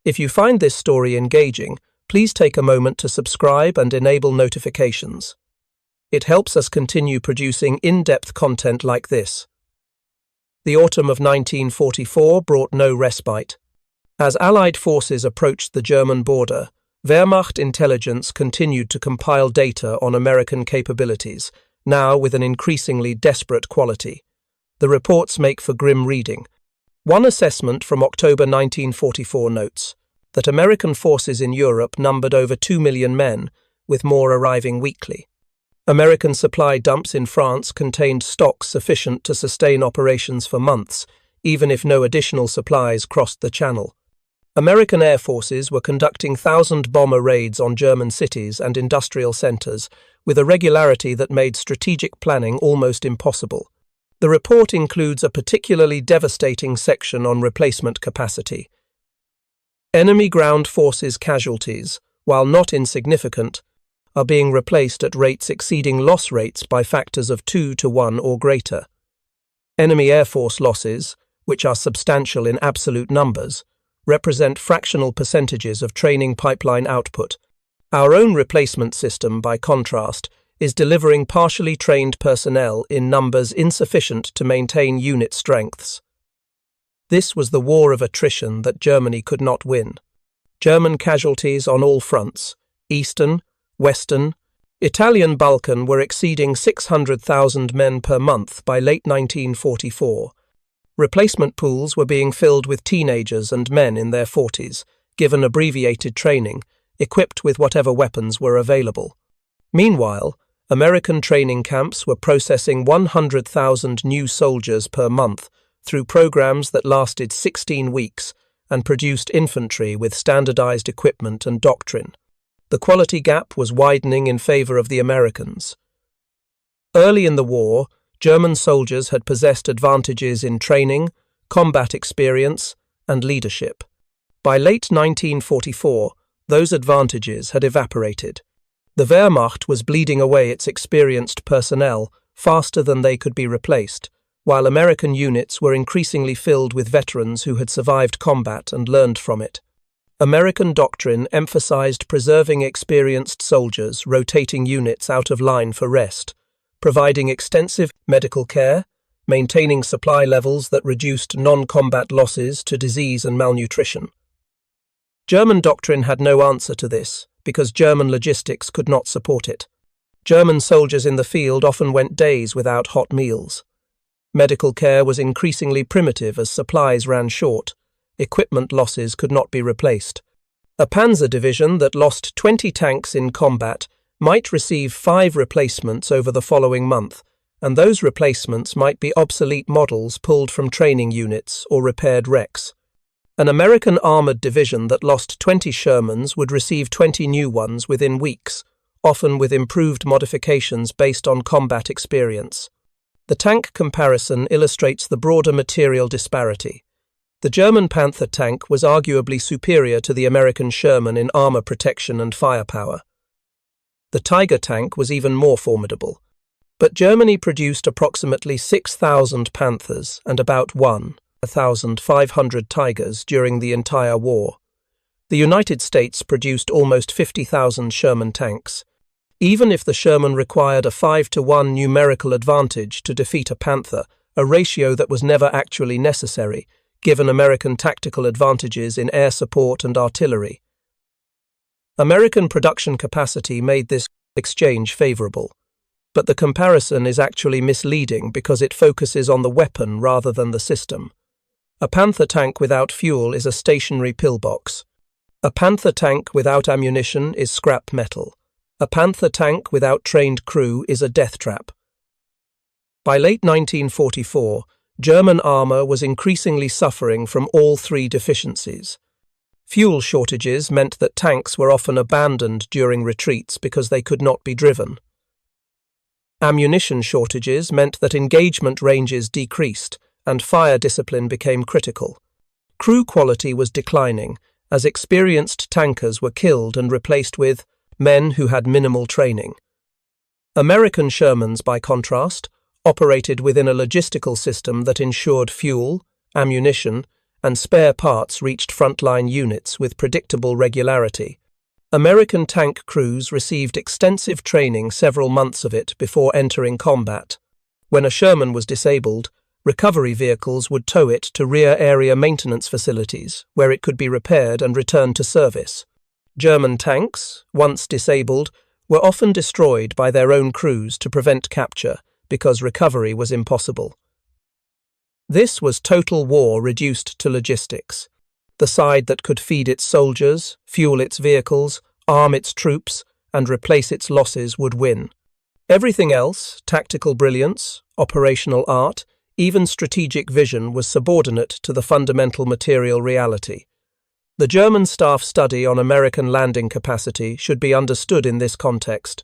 If you find this story engaging, please take a moment to subscribe and enable notifications. It helps us continue producing in-depth content like this. The autumn of 1944 brought no respite. As Allied forces approached the German border, Wehrmacht intelligence continued to compile data on American capabilities, now with an increasingly desperate quality. The reports make for grim reading. One assessment from October 1944 notes that American forces in Europe numbered over 2 million men, with more arriving weekly. American supply dumps in France contained stocks sufficient to sustain operations for months, even if no additional supplies crossed the Channel. American air forces were conducting 1,000 bomber raids on German cities and industrial centers, with a regularity that made strategic planning almost impossible. The report includes a particularly devastating section on replacement capacity. Enemy ground forces casualties, while not insignificant, are being replaced at rates exceeding loss rates by factors of 2 to 1 or greater. Enemy Air Force losses, which are substantial in absolute numbers, represent fractional percentages of training pipeline output. Our own replacement system, by contrast, is delivering partially trained personnel in numbers insufficient to maintain unit strengths. This was the war of attrition that Germany could not win. German casualties on all fronts, Eastern, Western, Italian Balkan, were exceeding 600,000 men per month by late 1944. Replacement pools were being filled with teenagers and men in their 40s, given abbreviated training, equipped with whatever weapons were available. Meanwhile, American training camps were processing 100,000 new soldiers per month through programs that lasted 16 weeks and produced infantry with standardized equipment and doctrine. The quality gap was widening in favor of the Americans. Early in the war, German soldiers had possessed advantages in training, combat experience, and leadership. By late 1944, those advantages had evaporated. The Wehrmacht was bleeding away its experienced personnel faster than they could be replaced, while American units were increasingly filled with veterans who had survived combat and learned from it. American doctrine emphasized preserving experienced soldiers, rotating units out of line for rest, providing extensive medical care, maintaining supply levels that reduced non-combat losses to disease and malnutrition. German doctrine had no answer to this, because German logistics could not support it. German soldiers in the field often went days without hot meals. Medical care was increasingly primitive as supplies ran short. Equipment losses could not be replaced. A panzer division that lost 20 tanks in combat might receive 5 replacements over the following month, and those replacements might be obsolete models pulled from training units or repaired wrecks. An American armored division that lost 20 Shermans would receive 20 new ones within weeks, often with improved modifications based on combat experience. The tank comparison illustrates the broader material disparity. The German Panther tank was arguably superior to the American Sherman in armor protection and firepower. The Tiger tank was even more formidable. But Germany produced approximately 6,000 Panthers and about 1,500 Tigers during the entire war. The United States produced almost 50,000 Sherman tanks. Even if the Sherman required a 5-to-1 numerical advantage to defeat a Panther, a ratio that was never actually necessary, given American tactical advantages in air support and artillery. American production capacity made this exchange favorable. But the comparison is actually misleading because it focuses on the weapon rather than the system. A Panther tank without fuel is a stationary pillbox. A Panther tank without ammunition is scrap metal. A Panther tank without trained crew is a death trap. By late 1944, German armor was increasingly suffering from all 3 deficiencies. Fuel shortages meant that tanks were often abandoned during retreats because they could not be driven. Ammunition shortages meant that engagement ranges decreased and fire discipline became critical. Crew quality was declining, as experienced tankers were killed and replaced with men who had minimal training. American Shermans, by contrast, operated within a logistical system that ensured fuel, ammunition, and spare parts reached frontline units with predictable regularity. American tank crews received extensive training, several months of it, before entering combat. When a Sherman was disabled, recovery vehicles would tow it to rear area maintenance facilities, where it could be repaired and returned to service. German tanks, once disabled, were often destroyed by their own crews to prevent capture, because recovery was impossible. This was total war reduced to logistics. The side that could feed its soldiers, fuel its vehicles, arm its troops, and replace its losses would win. Everything else, tactical brilliance, operational art, even strategic vision, was subordinate to the fundamental material reality. The German staff study on American landing capacity should be understood in this context.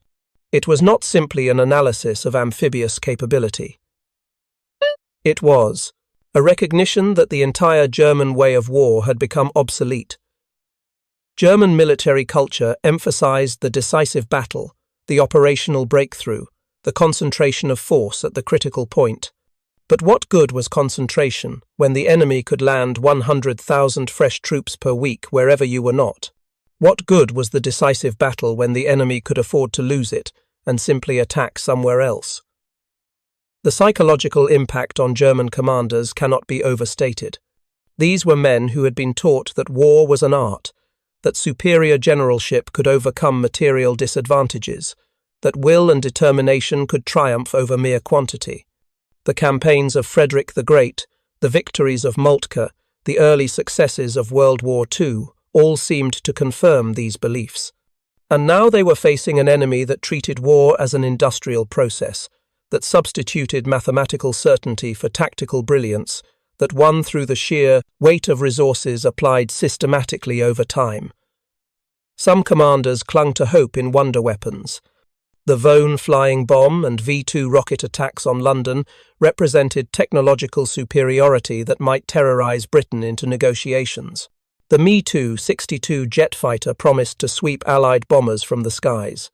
It was not simply an analysis of amphibious capability. It was a recognition that the entire German way of war had become obsolete. German military culture emphasized the decisive battle, the operational breakthrough, the concentration of force at the critical point. But what good was concentration when the enemy could land 100,000 fresh troops per week wherever you were not? What good was the decisive battle when the enemy could afford to lose it and simply attack somewhere else? The psychological impact on German commanders cannot be overstated. These were men who had been taught that war was an art, that superior generalship could overcome material disadvantages, that will and determination could triumph over mere quantity. The campaigns of Frederick the Great, the victories of Moltke, the early successes of World War II all seemed to confirm these beliefs. And now they were facing an enemy that treated war as an industrial process, that substituted mathematical certainty for tactical brilliance, that won through the sheer weight of resources applied systematically over time. Some commanders clung to hope in wonder weapons. The Vone flying bomb and V-2 rocket attacks on London represented technological superiority that might terrorize Britain into negotiations. The Me-2 jet fighter promised to sweep Allied bombers from the skies.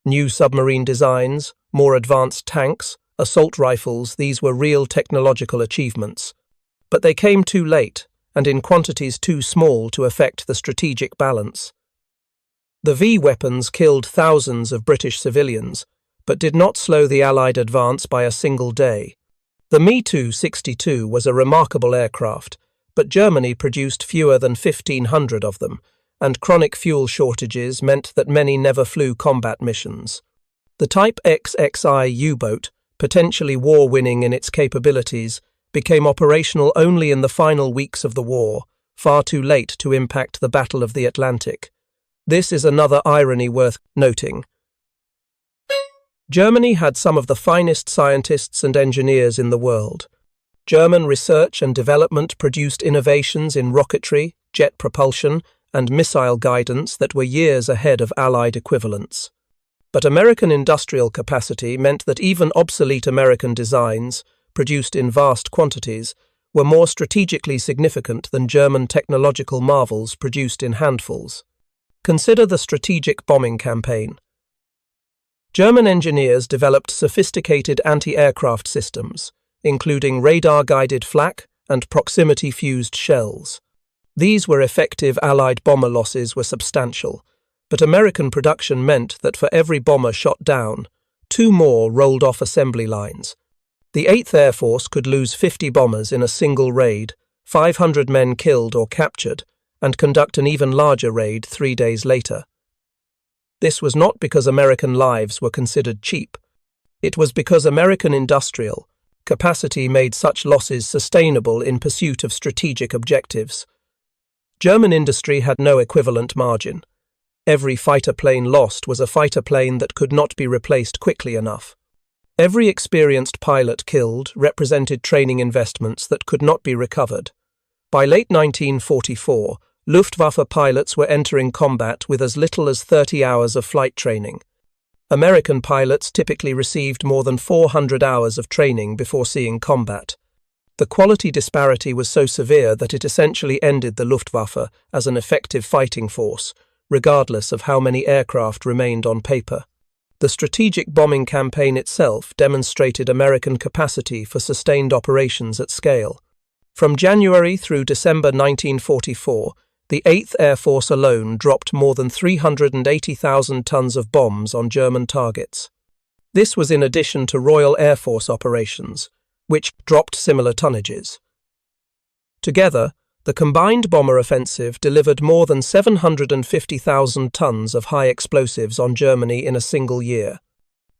New submarine designs, more advanced tanks, assault rifles, these were real technological achievements. But they came too late, and in quantities too small to affect the strategic balance. The V weapons killed thousands of British civilians, but did not slow the Allied advance by a single day. The Me-2 was a remarkable aircraft, but Germany produced fewer than 1,500 of them, and chronic fuel shortages meant that many never flew combat missions. The Type XXI U-boat, potentially war-winning in its capabilities, became operational only in the final weeks of the war, far too late to impact the Battle of the Atlantic. This is another irony worth noting. Germany had some of the finest scientists and engineers in the world. German research and development produced innovations in rocketry, jet propulsion, and missile guidance that were years ahead of Allied equivalents. But American industrial capacity meant that even obsolete American designs, produced in vast quantities, were more strategically significant than German technological marvels produced in handfuls. Consider the strategic bombing campaign. German engineers developed sophisticated anti-aircraft systems, including radar-guided flak and proximity-fused shells. These were effective. Allied bomber losses were substantial, but American production meant that for every bomber shot down, 2 more rolled off assembly lines. The 8th Air Force could lose 50 bombers in a single raid, 500 men killed or captured, and conduct an even larger raid 3 days later. This was not because American lives were considered cheap. It was because American industrial capacity made such losses sustainable in pursuit of strategic objectives. German industry had no equivalent margin. Every fighter plane lost was a fighter plane that could not be replaced quickly enough. Every experienced pilot killed represented training investments that could not be recovered. By late 1944, Luftwaffe pilots were entering combat with as little as 30 hours of flight training. American pilots typically received more than 400 hours of training before seeing combat. The quality disparity was so severe that it essentially ended the Luftwaffe as an effective fighting force, regardless of how many aircraft remained on paper. The strategic bombing campaign itself demonstrated American capacity for sustained operations at scale. From January through December 1944, the 8th Air Force alone dropped more than 380,000 tons of bombs on German targets. This was in addition to Royal Air Force operations, which dropped similar tonnages. Together, the combined bomber offensive delivered more than 750,000 tons of high explosives on Germany in a single year.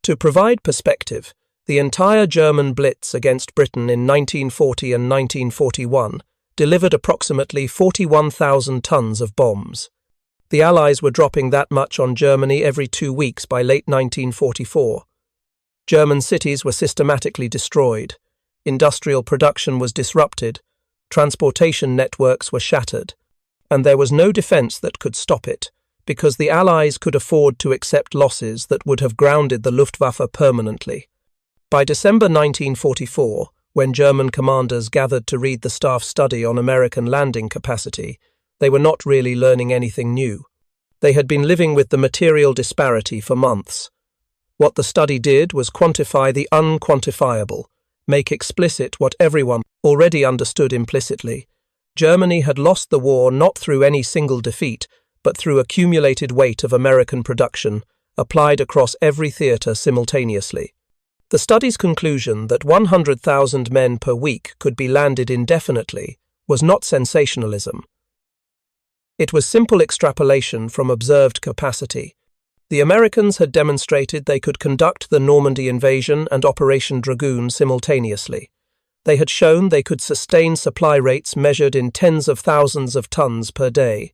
To provide perspective, the entire German blitz against Britain in 1940 and 1941 delivered approximately 41,000 tons of bombs. The Allies were dropping that much on Germany every 2 weeks by late 1944. German cities were systematically destroyed. Industrial production was disrupted. Transportation networks were shattered. And there was no defense that could stop it, because the Allies could afford to accept losses that would have grounded the Luftwaffe permanently. By December 1944, when German commanders gathered to read the staff study on American landing capacity, they were not really learning anything new. They had been living with the material disparity for months. What the study did was quantify the unquantifiable, make explicit what everyone already understood implicitly. Germany had lost the war not through any single defeat, but through accumulated weight of American production, applied across every theatre simultaneously. The study's conclusion that 100,000 men per week could be landed indefinitely was not sensationalism. It was simple extrapolation from observed capacity. The Americans had demonstrated they could conduct the Normandy invasion and Operation Dragoon simultaneously. They had shown they could sustain supply rates measured in tens of thousands of tons per day.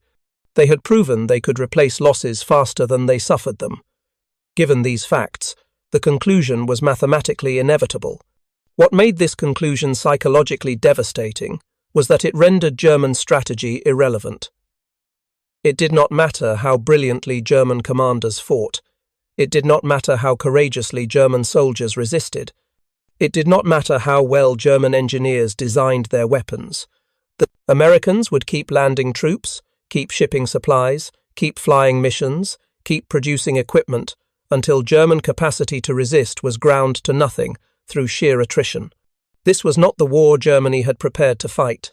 They had proven they could replace losses faster than they suffered them. Given these facts, the conclusion was mathematically inevitable. What made this conclusion psychologically devastating was that it rendered German strategy irrelevant. It did not matter how brilliantly German commanders fought. It did not matter how courageously German soldiers resisted. It did not matter how well German engineers designed their weapons. The Americans would keep landing troops, keep shipping supplies, keep flying missions, keep producing equipment, until German capacity to resist was ground to nothing through sheer attrition. This was not the war Germany had prepared to fight.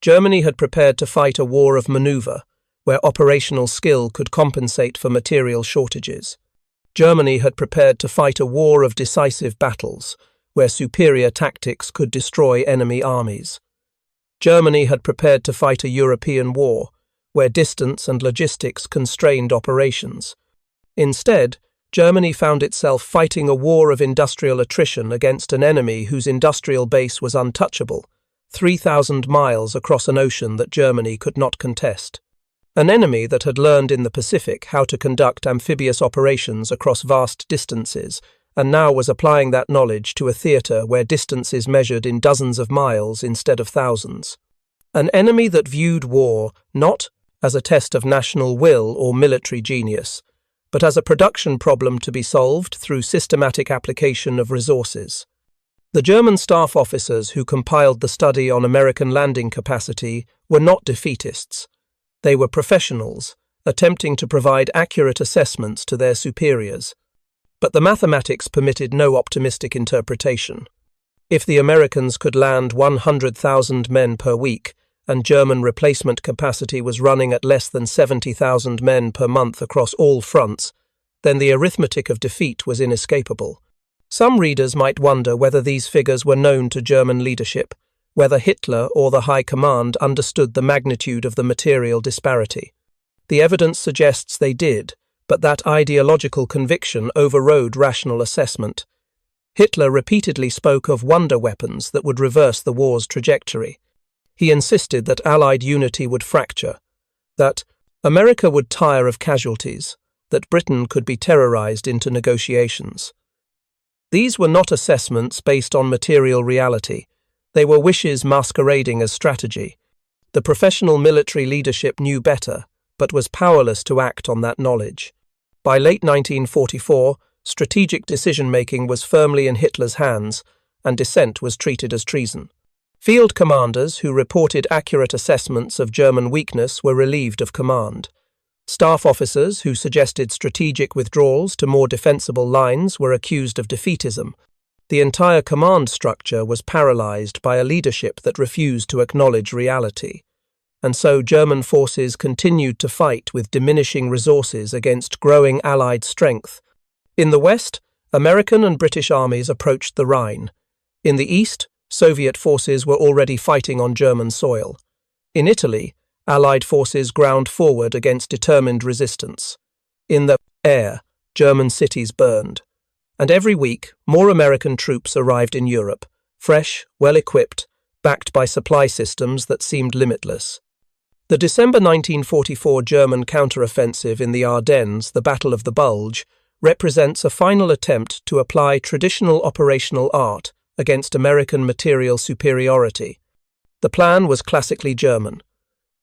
Germany had prepared to fight a war of maneuver, where operational skill could compensate for material shortages. Germany had prepared to fight a war of decisive battles, where superior tactics could destroy enemy armies. Germany had prepared to fight a European war, where distance and logistics constrained operations. Instead, Germany found itself fighting a war of industrial attrition against an enemy whose industrial base was untouchable, 3,000 miles across an ocean that Germany could not contest. An enemy that had learned in the Pacific how to conduct amphibious operations across vast distances, and now was applying that knowledge to a theatre where distances measured in dozens of miles instead of thousands. An enemy that viewed war not as a test of national will or military genius, but as a production problem to be solved through systematic application of resources. The German staff officers who compiled the study on American landing capacity were not defeatists. They were professionals, attempting to provide accurate assessments to their superiors. But the mathematics permitted no optimistic interpretation. If the Americans could land 100,000 men per week, and German replacement capacity was running at less than 70,000 men per month across all fronts, then the arithmetic of defeat was inescapable. Some readers might wonder whether these figures were known to German leadership, whether Hitler or the High Command understood the magnitude of the material disparity. The evidence suggests they did, but that ideological conviction overrode rational assessment. Hitler repeatedly spoke of wonder weapons that would reverse the war's trajectory. He insisted that Allied unity would fracture, that America would tire of casualties, that Britain could be terrorized into negotiations. These were not assessments based on material reality. They were wishes masquerading as strategy. The professional military leadership knew better, but was powerless to act on that knowledge. By late 1944, strategic decision-making was firmly in Hitler's hands, and dissent was treated as treason. Field commanders who reported accurate assessments of German weakness were relieved of command. Staff officers who suggested strategic withdrawals to more defensible lines were accused of defeatism. The entire command structure was paralyzed by a leadership that refused to acknowledge reality. And so German forces continued to fight with diminishing resources against growing Allied strength. In the west, American and British armies approached the Rhine. In the east, Soviet forces were already fighting on German soil. In Italy, Allied forces ground forward against determined resistance. In the air, German cities burned. And every week, more American troops arrived in Europe, fresh, well-equipped, backed by supply systems that seemed limitless. The December 1944 German counteroffensive in the Ardennes, the Battle of the Bulge, represents a final attempt to apply traditional operational art against American material superiority. The plan was classically German.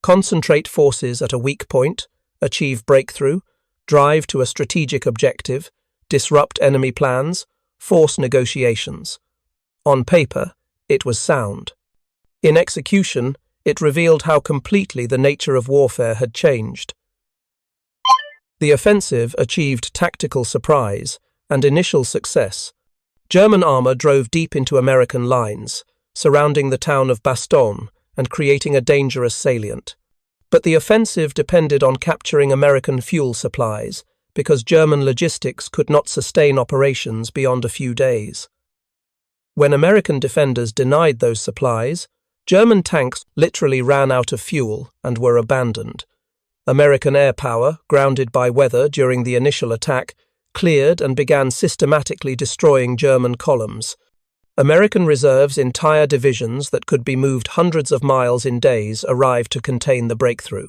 Concentrate forces at a weak point, achieve breakthrough, drive to a strategic objective, disrupt enemy plans, force negotiations. On paper, it was sound. In execution, it revealed how completely the nature of warfare had changed. The offensive achieved tactical surprise and initial success. German armor drove deep into American lines, surrounding the town of Bastogne and creating a dangerous salient. But the offensive depended on capturing American fuel supplies, because German logistics could not sustain operations beyond a few days. When American defenders denied those supplies, German tanks literally ran out of fuel and were abandoned. American air power, grounded by weather during the initial attack, cleared and began systematically destroying German columns. American reserves, entire divisions that could be moved hundreds of miles in days, arrived to contain the breakthrough.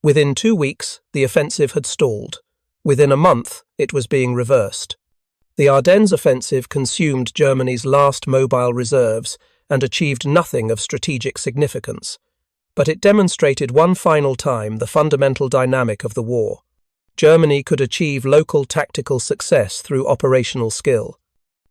Within 2 weeks, the offensive had stalled. Within a month, it was being reversed. The Ardennes offensive consumed Germany's last mobile reserves and achieved nothing of strategic significance. But it demonstrated one final time the fundamental dynamic of the war. Germany could achieve local tactical success through operational skill.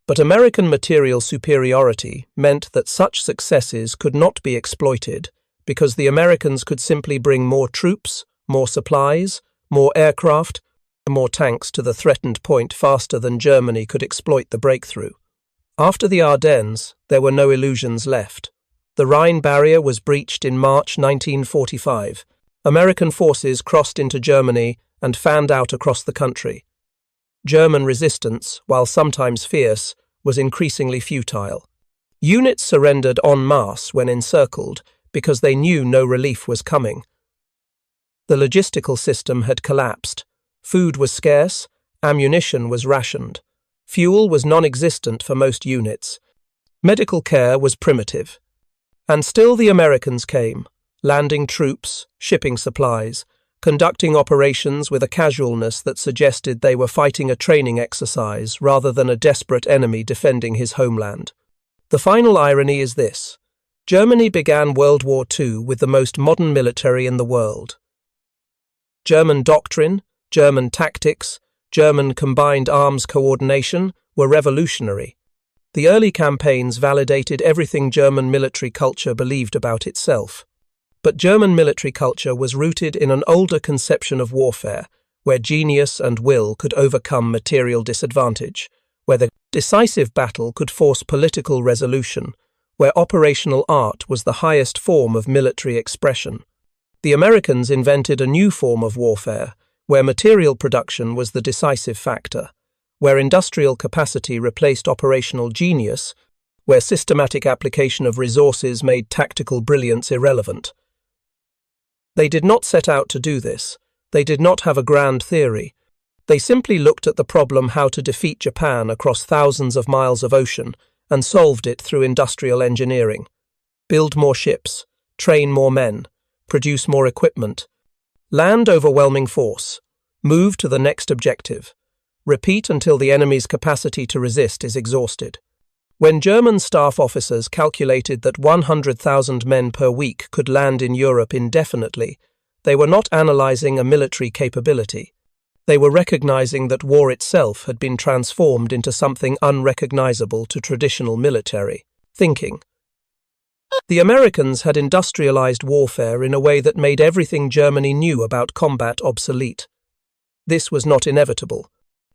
But American material superiority meant that such successes could not be exploited because the Americans could simply bring more troops, more supplies, more aircraft, and more tanks to the threatened point faster than Germany could exploit the breakthrough. After the Ardennes, there were no illusions left. The Rhine barrier was breached in March 1945. American forces crossed into Germany and fanned out across the country. German resistance, while sometimes fierce, was increasingly futile. Units surrendered en masse when encircled because they knew no relief was coming. The logistical system had collapsed. Food was scarce, ammunition was rationed. Fuel was non-existent for most units. Medical care was primitive. And still the Americans came, landing troops, shipping supplies, conducting operations with a casualness that suggested they were fighting a training exercise rather than a desperate enemy defending his homeland. The final irony is this: Germany began World War II with the most modern military in the world. German doctrine, German tactics, German combined arms coordination were revolutionary. The early campaigns validated everything German military culture believed about itself. But German military culture was rooted in an older conception of warfare, where genius and will could overcome material disadvantage, where the decisive battle could force political resolution, where operational art was the highest form of military expression. The Americans invented a new form of warfare, where material production was the decisive factor, where industrial capacity replaced operational genius, where systematic application of resources made tactical brilliance irrelevant. They did not set out to do this. They did not have a grand theory. They simply looked at the problem how to defeat Japan across thousands of miles of ocean and solved it through industrial engineering. Build more ships, train more men, produce more equipment, land overwhelming force, move to the next objective, repeat until the enemy's capacity to resist is exhausted. When German staff officers calculated that 100,000 men per week could land in Europe indefinitely, they were not analyzing a military capability. They were recognizing that war itself had been transformed into something unrecognizable to traditional military thinking. The Americans had industrialized warfare in a way that made everything Germany knew about combat obsolete. This was not inevitable.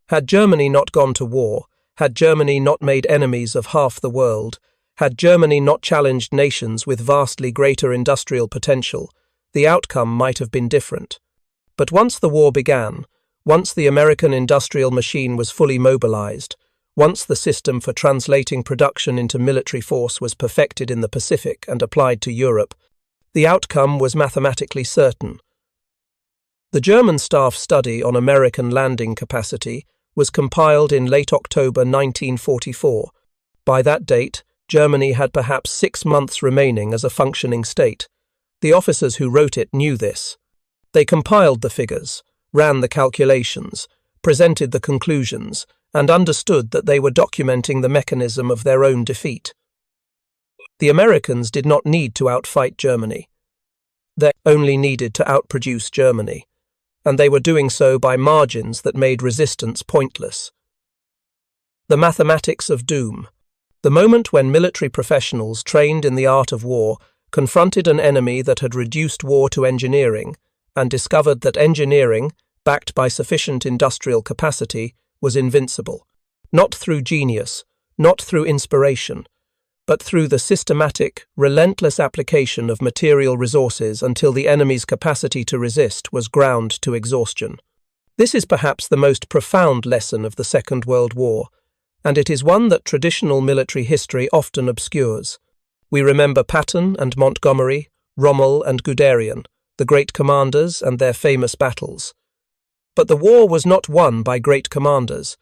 Had Germany not gone to war, had Germany not made enemies of half the world, had Germany not challenged nations with vastly greater industrial potential, the outcome might have been different. But once the war began, once the American industrial machine was fully mobilized, once the system for translating production into military force was perfected in the Pacific and applied to Europe, the outcome was mathematically certain. The German staff study on American landing capacity was compiled in late October 1944. By that date, Germany had perhaps 6 months remaining as a functioning state. The officers who wrote it knew this. They compiled the figures, ran the calculations, presented the conclusions, and understood that they were documenting the mechanism of their own defeat. The Americans did not need to outfight Germany. They only needed to outproduce Germany, and they were doing so by margins that made resistance pointless. The mathematics of doom. The moment when military professionals trained in the art of war confronted an enemy that had reduced war to engineering and discovered that engineering, backed by sufficient industrial capacity, was invincible, not through genius, not through inspiration, but through the systematic, relentless application of material resources until the enemy's capacity to resist was ground to exhaustion. This is perhaps the most profound lesson of the Second World War, and it is one that traditional military history often obscures. We remember Patton and Montgomery, Rommel and Guderian, the great commanders and their famous battles. But the war was not won by great commanders.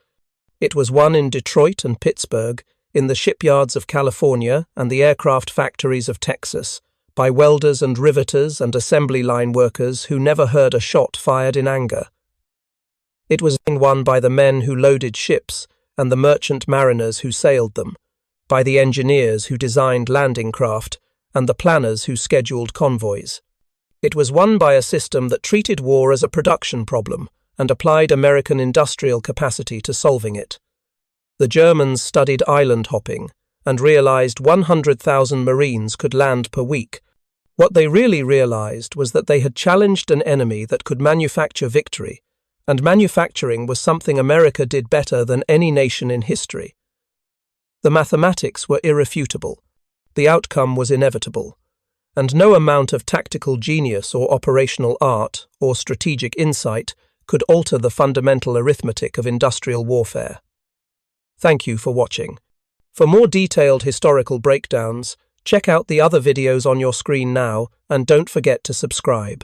It was won in Detroit and Pittsburgh, in the shipyards of California and the aircraft factories of Texas, by welders and riveters and assembly line workers who never heard a shot fired in anger. It was won by the men who loaded ships and the merchant mariners who sailed them, by the engineers who designed landing craft and the planners who scheduled convoys. It was won by a system that treated war as a production problem and applied American industrial capacity to solving it. The Germans studied island hopping and realized 100,000 Marines could land per week. What they really realized was that they had challenged an enemy that could manufacture victory, and manufacturing was something America did better than any nation in history. The mathematics were irrefutable. The outcome was inevitable, and no amount of tactical genius or operational art or strategic insight could alter the fundamental arithmetic of industrial warfare. Thank you for watching. For more detailed historical breakdowns, check out the other videos on your screen now, and don't forget to subscribe.